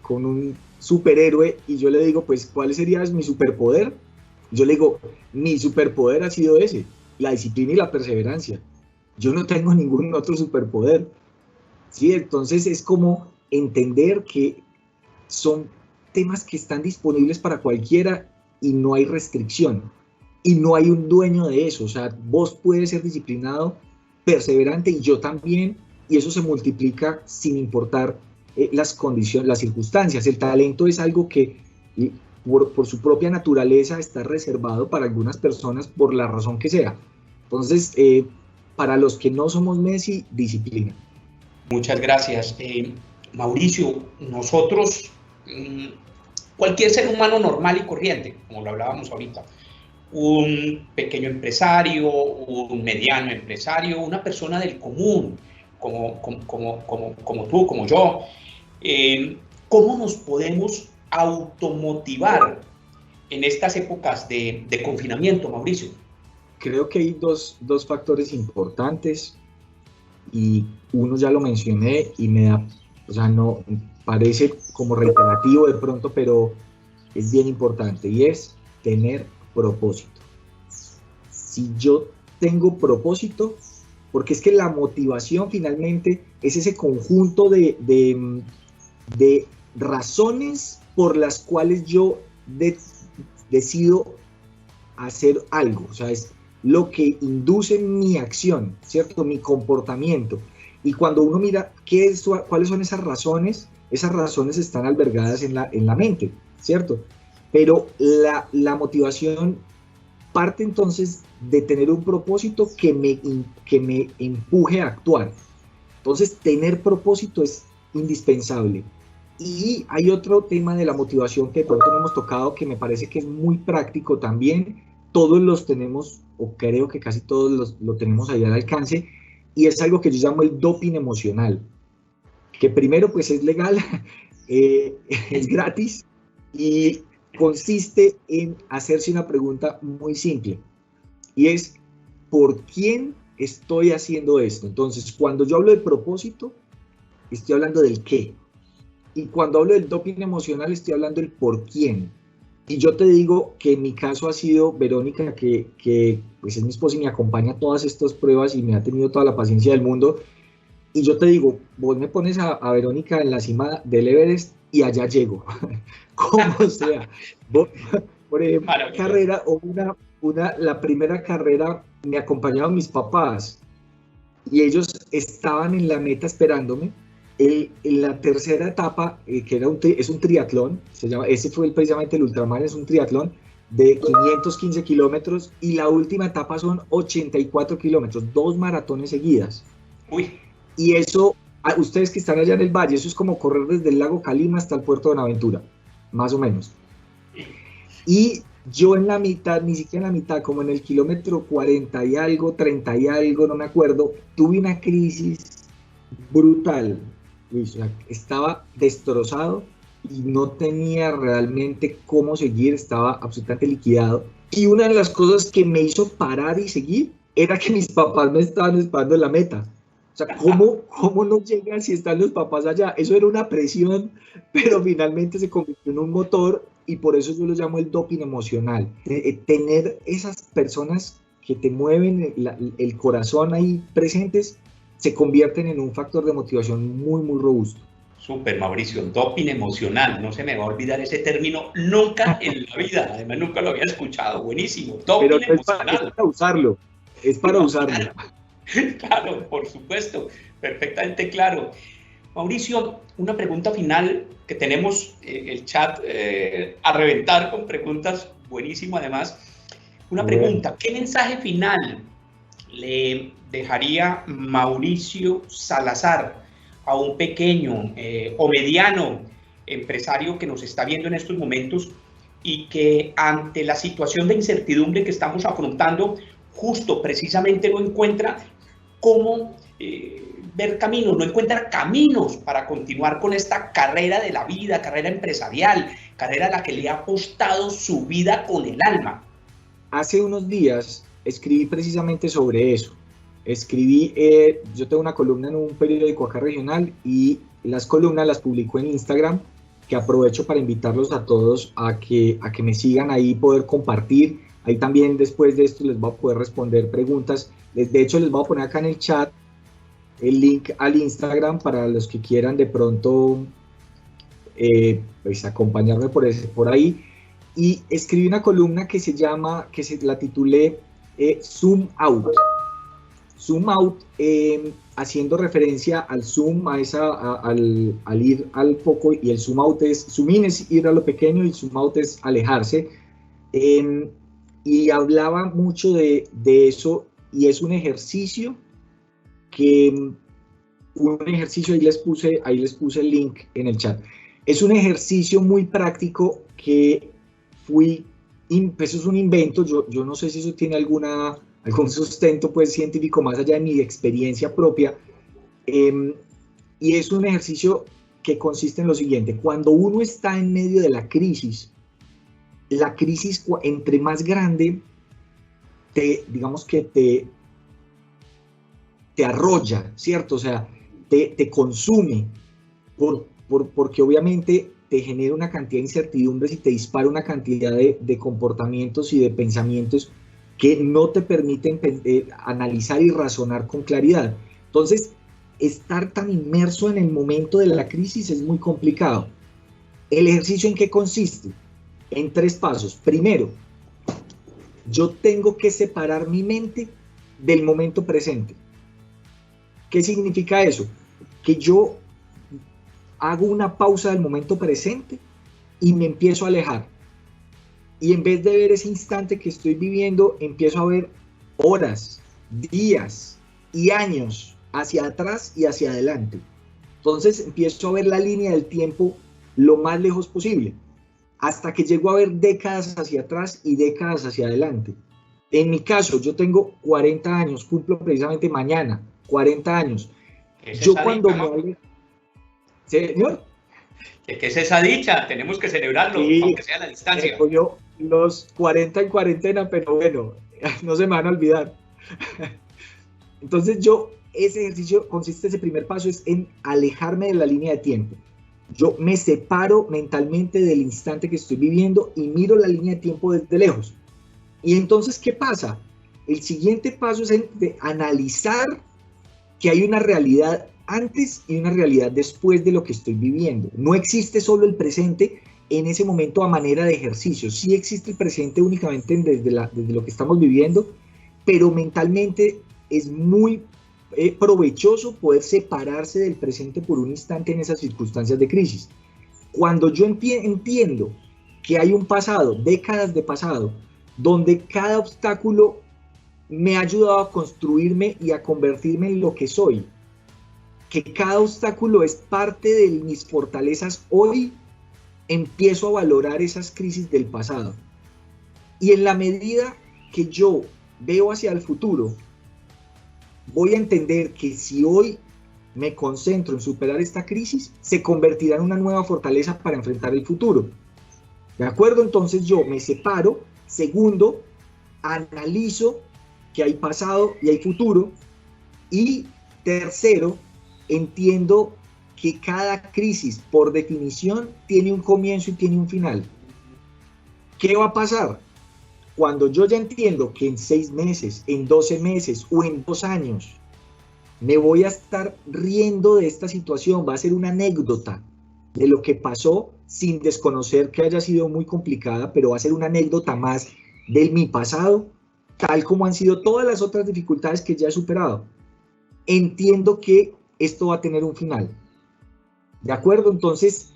Speaker 2: con un superhéroe y yo le digo, pues, ¿cuál sería mi superpoder? Yo le digo, mi superpoder ha sido ese, la disciplina y la perseverancia. Yo no tengo ningún otro superpoder, ¿sí? Entonces es como entender que son temas que están disponibles para cualquiera y no hay restricción. Y no hay un dueño de eso, o sea, vos puedes ser disciplinado, perseverante y yo también, y eso se multiplica sin importar las condiciones, las circunstancias. El talento es algo que por su propia naturaleza está reservado para algunas personas por la razón que sea. Entonces, para los que no somos Messi, disciplina.
Speaker 1: Muchas gracias. Mauricio, nosotros, cualquier ser humano normal y corriente, como lo hablábamos ahorita, un pequeño empresario, un mediano empresario, una persona del común, como tú, como yo, ¿cómo nos podemos automotivar en estas épocas de confinamiento, Mauricio?
Speaker 2: Creo que hay dos factores importantes y uno ya lo mencioné y no parece como reiterativo de pronto, pero es bien importante y es tener propósito. Si yo tengo propósito, porque es que la motivación finalmente es ese conjunto de razones por las cuales yo decido a hacer algo, o sea, es lo que induce mi acción, ¿cierto? Mi comportamiento. Y cuando uno mira cuáles son esas razones están albergadas en la mente, ¿cierto? Pero la motivación parte entonces de tener un propósito que me empuje a actuar. Entonces, tener propósito es indispensable. Y hay otro tema de la motivación que pronto no hemos tocado, que me parece que es muy práctico también. Todos los tenemos, o creo que casi todos lo tenemos ahí al alcance, y es algo que yo llamo el doping emocional, que primero pues es legal, es gratis, y consiste en hacerse una pregunta muy simple, y es, ¿por quién estoy haciendo esto? Entonces, cuando yo hablo de propósito, estoy hablando del qué, y cuando hablo del doping emocional, estoy hablando del por quién. Y yo te digo que en mi caso ha sido Verónica, que pues es mi esposa y me acompaña a todas estas pruebas y me ha tenido toda la paciencia del mundo. Y yo te digo, vos me pones a Verónica en la cima del Everest y allá llego, como sea. Por ejemplo, carrera o la primera carrera me acompañaban mis papás y ellos estaban en la meta esperándome. En la tercera etapa, que es un triatlón, ese fue precisamente el Ultraman, es un triatlón de 515 kilómetros y la última etapa son 84 kilómetros, 2 maratones seguidas.
Speaker 1: Uy.
Speaker 2: Y eso, ustedes que están allá en el valle, eso es como correr desde el lago Calima hasta el puerto de Buenaventura, más o menos. Y yo en la mitad, ni siquiera en la mitad, como en el kilómetro 40 y algo, 30 y algo, no me acuerdo, tuve una crisis brutal. Estaba destrozado y no tenía realmente cómo seguir, estaba absolutamente liquidado. Y una de las cosas que me hizo parar y seguir era que mis papás me estaban esperando en la meta. O sea, ¿cómo no llegan si están los papás allá? Eso era una presión, pero finalmente se convirtió en un motor y por eso yo lo llamo el doping emocional. Tener esas personas que te mueven el corazón ahí presentes se convierten en un factor de motivación muy, muy robusto.
Speaker 1: Súper, Mauricio, doping emocional, no se me va a olvidar ese término nunca en la vida, además nunca lo había escuchado, buenísimo, doping
Speaker 2: pero
Speaker 1: emocional.
Speaker 2: Es para usarlo, es para usarlo.
Speaker 1: Claro, por supuesto, perfectamente claro. Mauricio, una pregunta final, que tenemos el chat a reventar con preguntas, buenísimo además. Una pregunta, ¿qué mensaje final le dejaría Mauricio Salazar a un pequeño o mediano empresario que nos está viendo en estos momentos y que ante la situación de incertidumbre que estamos afrontando, justo precisamente no encuentra cómo ver caminos, no encuentra caminos para continuar con esta carrera de la vida, carrera empresarial, carrera a la que le ha apostado su vida con el alma?
Speaker 2: Hace unos días escribí precisamente sobre eso. Yo tengo una columna en un periódico acá regional y las columnas las publico en Instagram, que aprovecho para invitarlos a todos a que me sigan ahí, poder compartir. Ahí también después de esto les voy a poder responder preguntas. De hecho, les voy a poner acá en el chat el link al Instagram para los que quieran de pronto pues acompañarme por ahí. Y escribí una columna que la titulé Zoom Out. Zoom Out, haciendo referencia al zoom, al ir al poco, y el zoom out zoom in es ir a lo pequeño y zoom out es alejarse. Y hablaba mucho de eso, y es un ejercicio ahí les puse el link en el chat. Es un ejercicio muy práctico que eso es un invento, yo no sé si eso tiene algún sustento pues científico más allá de mi experiencia propia, y es un ejercicio que consiste en lo siguiente: cuando uno está en medio de la crisis entre más grande, digamos que te arrolla, ¿cierto? O sea, te consume, porque obviamente te genera una cantidad de incertidumbres y te dispara una cantidad de comportamientos y de pensamientos que no te permiten analizar y razonar con claridad. Entonces, estar tan inmerso en el momento de la crisis es muy complicado. ¿El ejercicio en qué consiste? En 3 pasos. Primero, yo tengo que separar mi mente del momento presente. ¿Qué significa eso? Que yo hago una pausa del momento presente y me empiezo a alejar. Y en vez de ver ese instante que estoy viviendo, empiezo a ver horas, días y años hacia atrás y hacia adelante. Entonces empiezo a ver la línea del tiempo lo más lejos posible, hasta que llego a ver décadas hacia atrás y décadas hacia adelante. En mi caso, yo tengo 40 años, cumplo precisamente mañana, 40 años. Yo cuando me hable... ¿Señor?
Speaker 1: ¿Qué es esa dicha? Tenemos que celebrarlo, sí, aunque sea a la distancia.
Speaker 2: Yo los 40 en cuarentena, pero bueno, no se me van a olvidar. Entonces ese ejercicio consiste, ese primer paso es en alejarme de la línea de tiempo. Yo me separo mentalmente del instante que estoy viviendo y miro la línea de tiempo desde lejos. Y entonces, ¿qué pasa? El siguiente paso es de analizar que hay una realidad antes y una realidad después de lo que estoy viviendo. No existe solo el presente en ese momento a manera de ejercicio. Sí existe el presente únicamente desde lo que estamos viviendo, pero mentalmente es muy provechoso poder separarse del presente por un instante en esas circunstancias de crisis. Cuando yo entiendo que hay un pasado, décadas de pasado, donde cada obstáculo me ha ayudado a construirme y a convertirme en lo que soy, que cada obstáculo es parte de mis fortalezas hoy, empiezo a valorar esas crisis del pasado. Y en la medida que yo veo hacia el futuro, voy a entender que si hoy me concentro en superar esta crisis, se convertirá en una nueva fortaleza para enfrentar el futuro. ¿De acuerdo? Entonces yo me separo. Segundo, analizo que hay pasado y hay futuro. Y tercero, entiendo que cada crisis, por definición, tiene un comienzo y tiene un final. ¿Qué va a pasar? Cuando yo ya entiendo que en 6 meses, en 12 meses o en 2 años me voy a estar riendo de esta situación, va a ser una anécdota de lo que pasó sin desconocer que haya sido muy complicada, pero va a ser una anécdota más de mi pasado, tal como han sido todas las otras dificultades que ya he superado. Entiendo que esto va a tener un final. ¿De acuerdo? Entonces,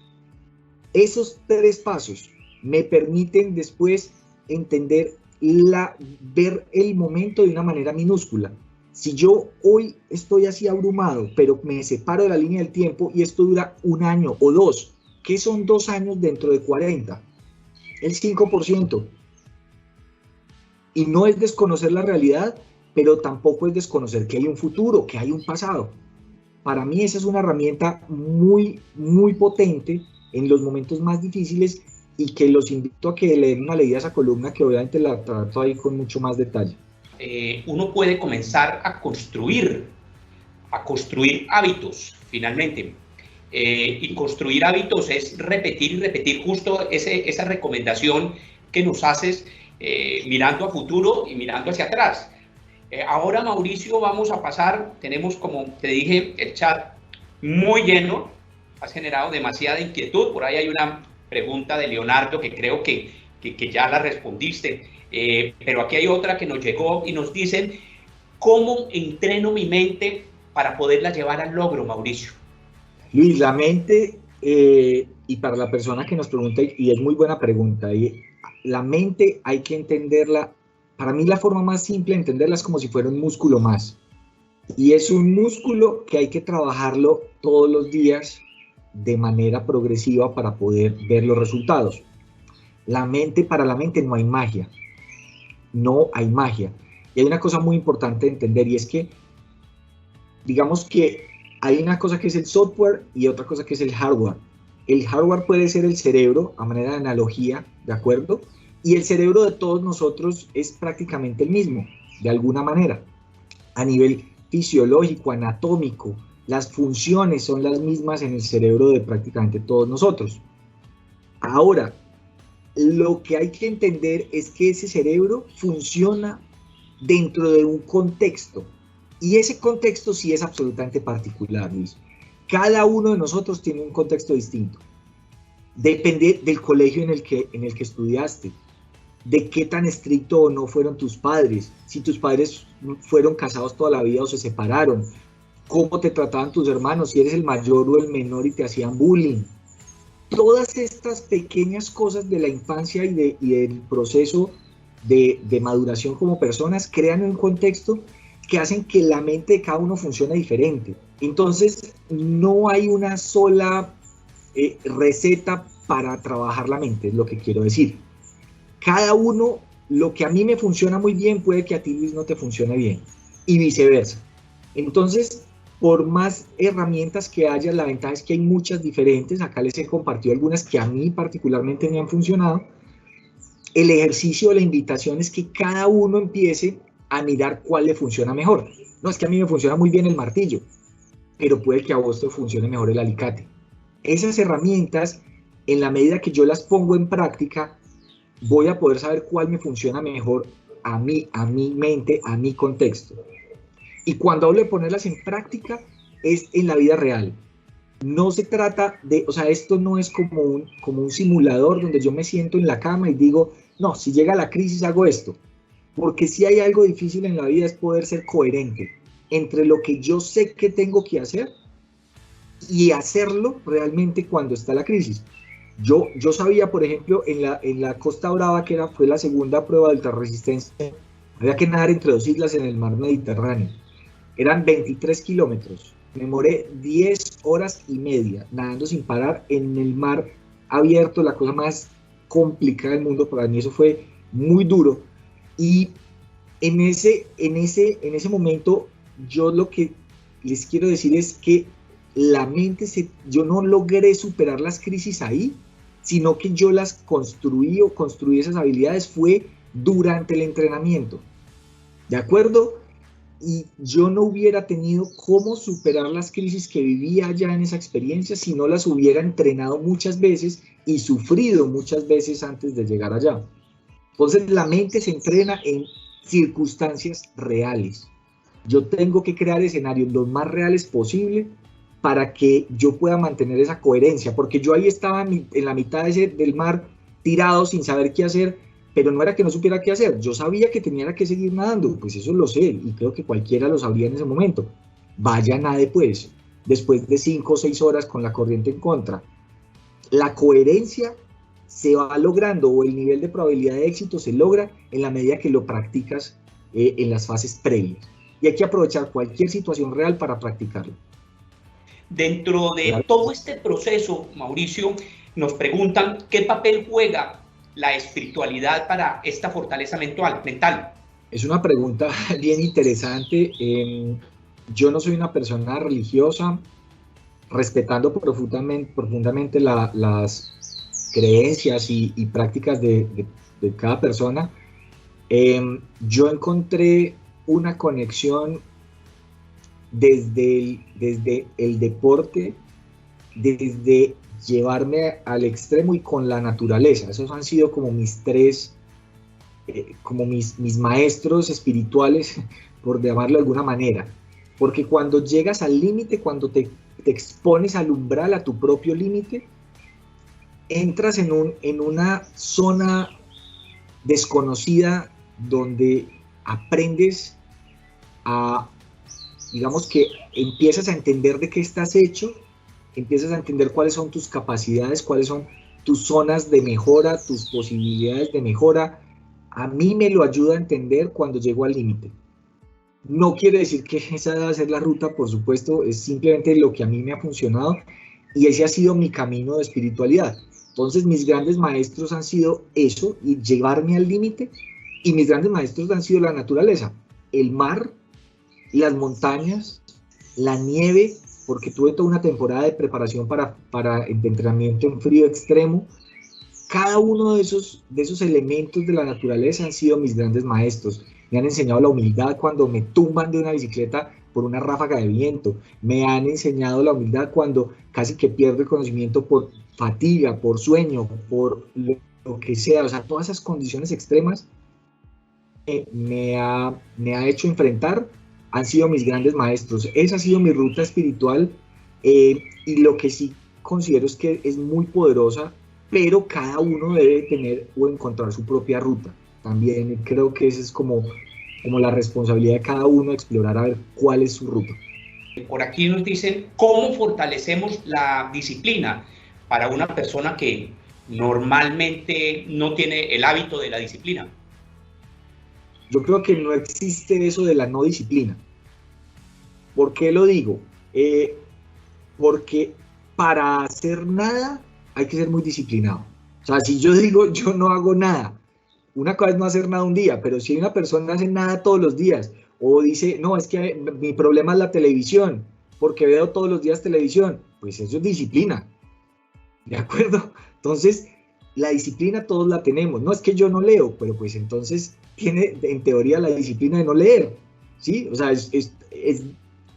Speaker 2: esos 3 pasos me permiten después entender, ver el momento de una manera minúscula. Si yo hoy estoy así abrumado, pero me separo de la línea del tiempo y esto dura 1 año o 2, ¿qué son 2 años dentro de 40? El 5%. Y no es desconocer la realidad, pero tampoco es desconocer que hay un futuro, que hay un pasado. Para mí esa es una herramienta muy, muy potente en los momentos más difíciles y que los invito a que le den una leída a esa columna, que obviamente la trato ahí con mucho más detalle.
Speaker 1: Uno puede comenzar a construir hábitos, finalmente. Y construir hábitos es repetir y repetir justo esa recomendación que nos haces, mirando a futuro y mirando hacia atrás. Ahora, Mauricio, vamos a pasar, tenemos, como te dije, el chat muy lleno, has generado demasiada inquietud, por ahí hay una pregunta de Leonardo que creo que ya la respondiste, pero aquí hay otra que nos llegó y nos dicen: ¿cómo entreno mi mente para poderla llevar al logro, Mauricio?
Speaker 2: Luis, la mente, y para la persona que nos pregunta, y es muy buena pregunta, la mente hay que entenderla. Para mí la forma más simple de entenderla es como si fuera un músculo más. Y es un músculo que hay que trabajarlo todos los días de manera progresiva para poder ver los resultados. Para la mente no hay magia. No hay magia. Y hay una cosa muy importante de entender, y es que, digamos que hay una cosa que es el software y otra cosa que es el hardware. El hardware puede ser el cerebro, a manera de analogía, ¿de acuerdo? Y el cerebro de todos nosotros es prácticamente el mismo, de alguna manera. A nivel fisiológico, anatómico, las funciones son las mismas en el cerebro de prácticamente todos nosotros. Ahora, lo que hay que entender es que ese cerebro funciona dentro de un contexto. Y ese contexto sí es absolutamente particular, Luis. Cada uno de nosotros tiene un contexto distinto. Depende del colegio en el que estudiaste. de qué tan estricto o no fueron tus padres, si tus padres fueron casados toda la vida o se separaron, cómo te trataban tus hermanos, si eres el mayor o el menor y te hacían bullying. Todas estas pequeñas cosas de la infancia y del proceso de maduración como personas crean un contexto que hacen que la mente de cada uno funcione diferente. Entonces, no hay una sola receta para trabajar la mente, es lo que quiero decir. Cada uno, lo que a mí me funciona muy bien, puede que a ti, Luis, no te funcione bien, y viceversa. Entonces, por más herramientas que haya, la ventaja es que hay muchas diferentes. Acá les he compartido algunas que a mí particularmente me han funcionado. El ejercicio, la invitación es que cada uno empiece a mirar cuál le funciona mejor. No, es que a mí me funciona muy bien el martillo, pero puede que a vos te funcione mejor el alicate. Esas herramientas, en la medida que yo las pongo en práctica, voy a poder saber cuál me funciona mejor a mí, a mi mente, a mi contexto. Y cuando hablo de ponerlas en práctica, es en la vida real. No se trata de, o sea, esto no es como un simulador donde yo me siento en la cama y digo, no, si llega la crisis hago esto. Porque si hay algo difícil en la vida es poder ser coherente entre lo que yo sé que tengo que hacer y hacerlo realmente cuando está la crisis. Yo sabía, por ejemplo, en la Costa Brava, que fue la segunda prueba de ultrarresistencia, había que nadar entre 2 islas en el mar Mediterráneo. Eran 23 kilómetros. Me demoré 10 horas y media nadando sin parar en el mar abierto, la cosa más complicada del mundo. Para mí eso fue muy duro. Y en ese momento, yo lo que les quiero decir es que la mente, yo no logré superar las crisis ahí, sino que yo las construí esas habilidades fue durante el entrenamiento. ¿De acuerdo? Y yo no hubiera tenido cómo superar las crisis que vivía allá en esa experiencia si no las hubiera entrenado muchas veces y sufrido muchas veces antes de llegar allá. Entonces la mente se entrena en circunstancias reales. Yo tengo que crear escenarios lo más reales posible para que yo pueda mantener esa coherencia, porque yo ahí estaba en la mitad del mar tirado sin saber qué hacer, pero no era que no supiera qué hacer, yo sabía que tenía que seguir nadando, pues eso lo sé, y creo que cualquiera lo sabría en ese momento. Vaya, nade pues, después de 5 o 6 horas con la corriente en contra. La coherencia se va logrando, o el nivel de probabilidad de éxito se logra en la medida que lo practicas en las fases previas. Y hay que aprovechar cualquier situación real para practicarlo.
Speaker 1: Dentro de todo este proceso, Mauricio, nos preguntan qué papel juega la espiritualidad para esta fortaleza mental.
Speaker 2: Es una pregunta bien interesante. Yo no soy una persona religiosa, respetando profundamente las creencias y prácticas de cada persona. Yo encontré una conexión desde el deporte, desde llevarme al extremo y con la naturaleza. Esos han sido como mis tres, como mis maestros espirituales, por llamarlo de alguna manera. Porque cuando llegas al límite, cuando te expones al umbral, a tu propio límite, entras en una zona desconocida donde aprendes a, digamos que empiezas a entender de qué estás hecho, empiezas a entender cuáles son tus capacidades, cuáles son tus zonas de mejora, tus posibilidades de mejora. A mí me lo ayuda a entender cuando llego al límite. No quiere decir que esa debe ser la ruta, por supuesto, es simplemente lo que a mí me ha funcionado y ese ha sido mi camino de espiritualidad. Entonces mis grandes maestros han sido eso, y llevarme al límite, y mis grandes maestros han sido la naturaleza, el mar, las montañas, la nieve, porque tuve toda una temporada de preparación para el entrenamiento en frío extremo. Cada uno de esos elementos de la naturaleza han sido mis grandes maestros. Me han enseñado la humildad cuando me tumban de una bicicleta por una ráfaga de viento. Me han enseñado la humildad cuando casi que pierdo el conocimiento por fatiga, por sueño, por lo que sea. O sea, todas esas condiciones extremas me ha hecho enfrentar, han sido mis grandes maestros. Esa ha sido mi ruta espiritual, y lo que sí considero es que es muy poderosa pero cada uno debe tener o encontrar su propia ruta. También creo que esa es como la responsabilidad de cada uno, explorar a ver cuál es su ruta.
Speaker 1: Por aquí nos dicen cómo fortalecemos la disciplina para una persona que normalmente no tiene el hábito de la disciplina.
Speaker 2: Yo creo que no existe eso de la no disciplina. ¿Por qué lo digo? Porque para hacer nada hay que ser muy disciplinado. O sea, si yo digo yo no hago nada, una cosa es no hacer nada un día, pero si una persona no hace nada todos los días, o dice, no, es que mi problema es la televisión, porque veo todos los días televisión, pues eso es disciplina, ¿de acuerdo? Entonces, la disciplina todos la tenemos, no es que yo no leo, pero pues entonces tiene en teoría la disciplina de no leer, ¿sí? O sea,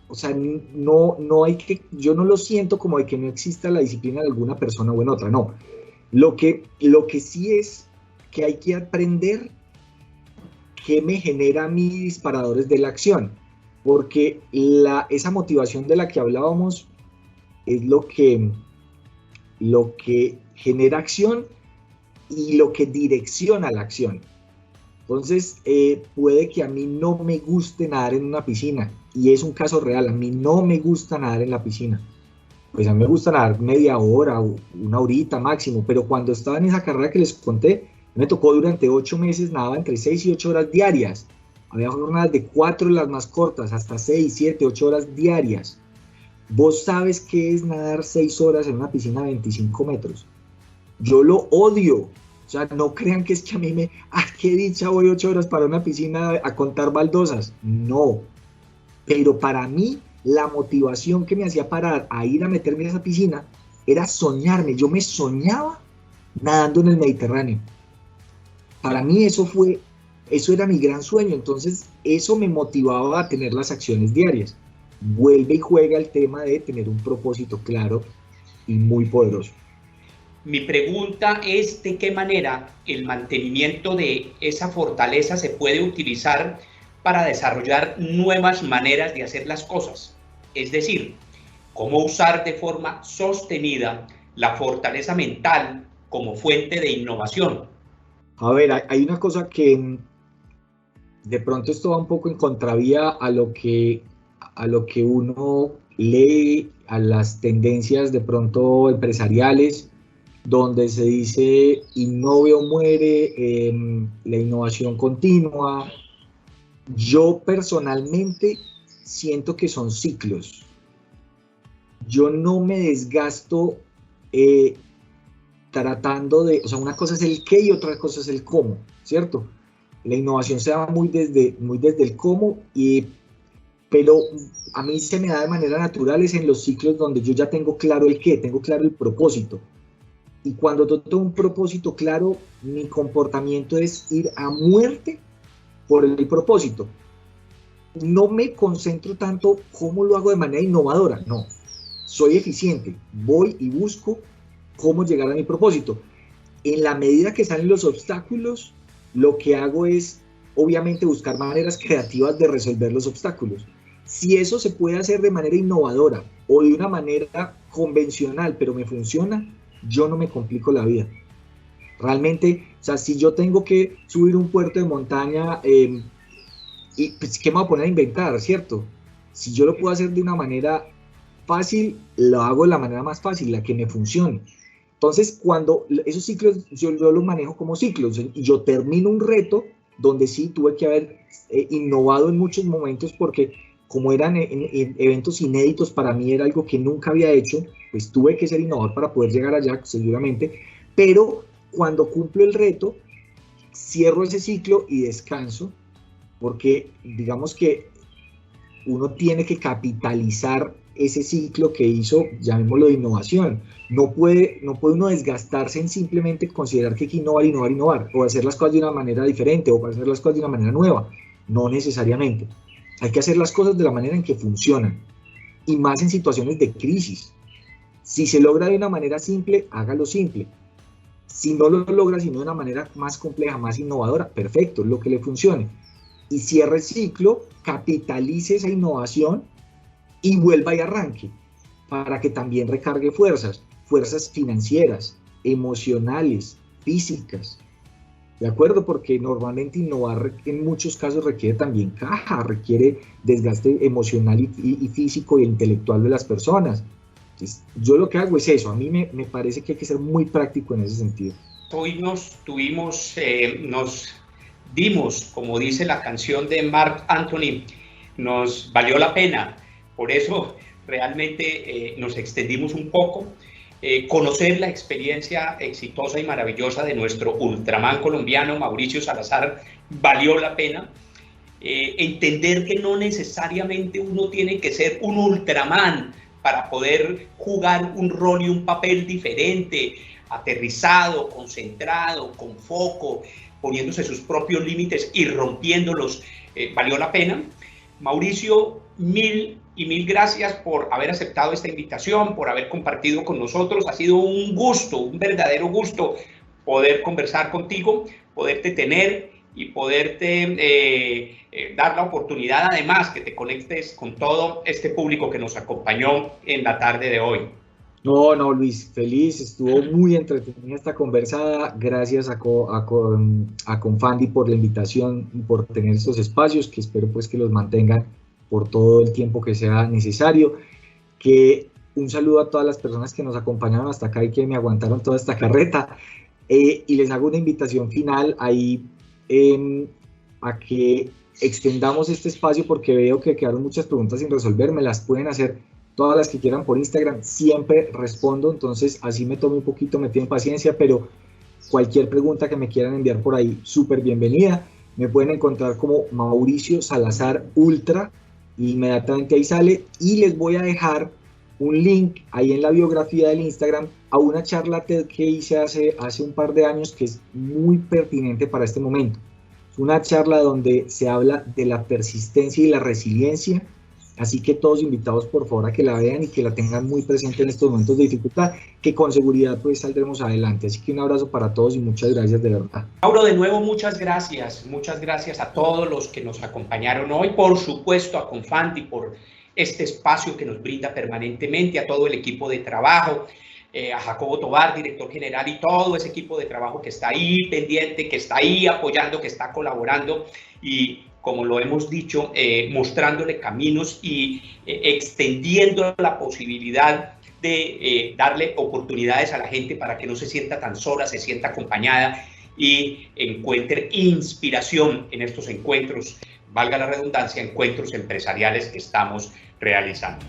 Speaker 2: o sea, no hay que, yo no lo siento como de que no exista la disciplina de alguna persona o en otra, no. Lo que sí es que hay que aprender qué me genera mis disparadores de la acción, porque esa motivación de la que hablábamos es lo que genera acción y lo que direcciona la acción. Entonces, puede que a mí no me guste nadar en una piscina, y es un caso real, a mí no me gusta nadar en la piscina. Pues a mí me gusta nadar media hora o una horita máximo, pero cuando estaba en esa carrera que les conté, me tocó durante 8 meses, nadaba entre 6 y 8 horas diarias. Había jornadas de 4 las más cortas, hasta 6, 7, 8 horas diarias. ¿Vos sabes qué es nadar 6 horas en una piscina de 25 metros? Yo lo odio. O sea, no crean que es que a mí qué dicha, voy 8 horas para una piscina a contar baldosas. No. Pero para mí, la motivación que me hacía parar a ir a meterme en esa piscina era soñarme. Yo me soñaba nadando en el Mediterráneo. Para mí eso era mi gran sueño. Entonces, eso me motivaba a tener las acciones diarias. Vuelve y juega el tema de tener un propósito claro y muy poderoso.
Speaker 1: Mi pregunta es de qué manera el mantenimiento de esa fortaleza se puede utilizar para desarrollar nuevas maneras de hacer las cosas. Es decir, cómo usar de forma sostenida la fortaleza mental como fuente de innovación.
Speaker 2: A ver, hay una cosa que de pronto esto va un poco en contravía a lo que uno lee, a las tendencias de pronto empresariales, donde se dice innove o muere, la innovación continua. Yo personalmente siento que son ciclos. Yo no me desgasto tratando de, o sea, una cosa es el qué y otra cosa es el cómo, ¿cierto? La innovación se da muy desde el cómo, pero a mí se me da de manera natural es en los ciclos donde yo ya tengo claro el qué, tengo claro el propósito. Y cuando yo tengo un propósito claro, mi comportamiento es ir a muerte por el propósito. No me concentro tanto cómo lo hago de manera innovadora, no. Soy eficiente, voy y busco cómo llegar a mi propósito. En la medida que salen los obstáculos, lo que hago es, obviamente, buscar maneras creativas de resolver los obstáculos. Si eso se puede hacer de manera innovadora o de una manera convencional, pero me funciona, yo no me complico la vida. Realmente, o sea, si yo tengo que subir un puerto de montaña, y pues, ¿qué me voy a poner a inventar, cierto? Si yo lo puedo hacer de una manera fácil, lo hago de la manera más fácil, la que me funcione. Entonces, cuando esos ciclos, yo los manejo como ciclos, y yo termino un reto donde sí tuve que haber innovado en muchos momentos, porque como eran en eventos inéditos, para mí era algo que nunca había hecho, pues tuve que ser innovador para poder llegar allá, seguramente, pero cuando cumplo el reto, cierro ese ciclo y descanso, porque digamos que uno tiene que capitalizar ese ciclo que hizo, llamémoslo de innovación. No puede uno desgastarse en simplemente considerar que hay que innovar, o hacer las cosas de una manera diferente, o hacer las cosas de una manera nueva. No necesariamente. Hay que hacer las cosas de la manera en que funcionan, y más en situaciones de crisis. Si se logra de una manera simple, hágalo simple. Si no lo logra, sino de una manera más compleja, más innovadora, perfecto, lo que le funcione. Y cierre el ciclo, capitalice esa innovación y vuelva y arranque, para que también recargue fuerzas financieras, emocionales, físicas. ¿De acuerdo? Porque normalmente innovar en muchos casos requiere también caja, requiere desgaste emocional y físico e intelectual de las personas. Entonces, yo lo que hago es eso. A mí me parece que hay que ser muy práctico en ese sentido.
Speaker 1: Hoy nos dimos, como dice la canción de Marc Anthony, nos valió la pena. Por eso realmente nos extendimos un poco. Conocer la experiencia exitosa y maravillosa de nuestro ultraman colombiano Mauricio Salazar valió la pena. Entender que no necesariamente uno tiene que ser un ultraman para poder jugar un rol y un papel diferente, aterrizado, concentrado, con foco, poniéndose sus propios límites y rompiéndolos, valió la pena. Mauricio, mil gracias por haber aceptado esta invitación, por haber compartido con nosotros. Ha sido un gusto, un verdadero gusto poder conversar contigo, poderte tener y poderte dar la oportunidad, además, que te conectes con todo este público que nos acompañó en la tarde de hoy.
Speaker 2: No, Luis, feliz, estuvo muy entretenida esta conversada. Gracias a Confandi por la invitación y por tener estos espacios, que espero pues que los mantengan por todo el tiempo que sea necesario. Que un saludo a todas las personas que nos acompañaron hasta acá y que me aguantaron toda esta carreta. Y les hago una invitación final ahí a que extendamos este espacio, porque veo que quedaron muchas preguntas sin resolver. Me las pueden hacer todas las que quieran por Instagram, siempre respondo, entonces así me tomo un poquito, me tienen paciencia, pero cualquier pregunta que me quieran enviar por ahí, súper bienvenida. Me pueden encontrar como Mauricio Salazar Ultra, inmediatamente ahí sale, y les voy a dejar un link ahí en la biografía del Instagram a una charla TED que hice hace un par de años, que es muy pertinente para este momento. Es una charla donde se habla de la persistencia y la resiliencia. Así que todos invitados, por favor, a que la vean y que la tengan muy presente en estos momentos de dificultad, que con seguridad pues saldremos adelante. Así que un abrazo para todos y muchas gracias de verdad.
Speaker 1: Mauro, de nuevo muchas gracias a todos los que nos acompañaron hoy, por supuesto a Confandi por este espacio que nos brinda permanentemente, a todo el equipo de trabajo, a Jacobo Tobar, director general, y todo ese equipo de trabajo que está ahí pendiente, que está ahí apoyando, que está colaborando y, como lo hemos dicho, mostrándole caminos y extendiendo la posibilidad de darle oportunidades a la gente para que no se sienta tan sola, se sienta acompañada y encuentre inspiración en estos encuentros, valga la redundancia, encuentros empresariales que estamos realizando.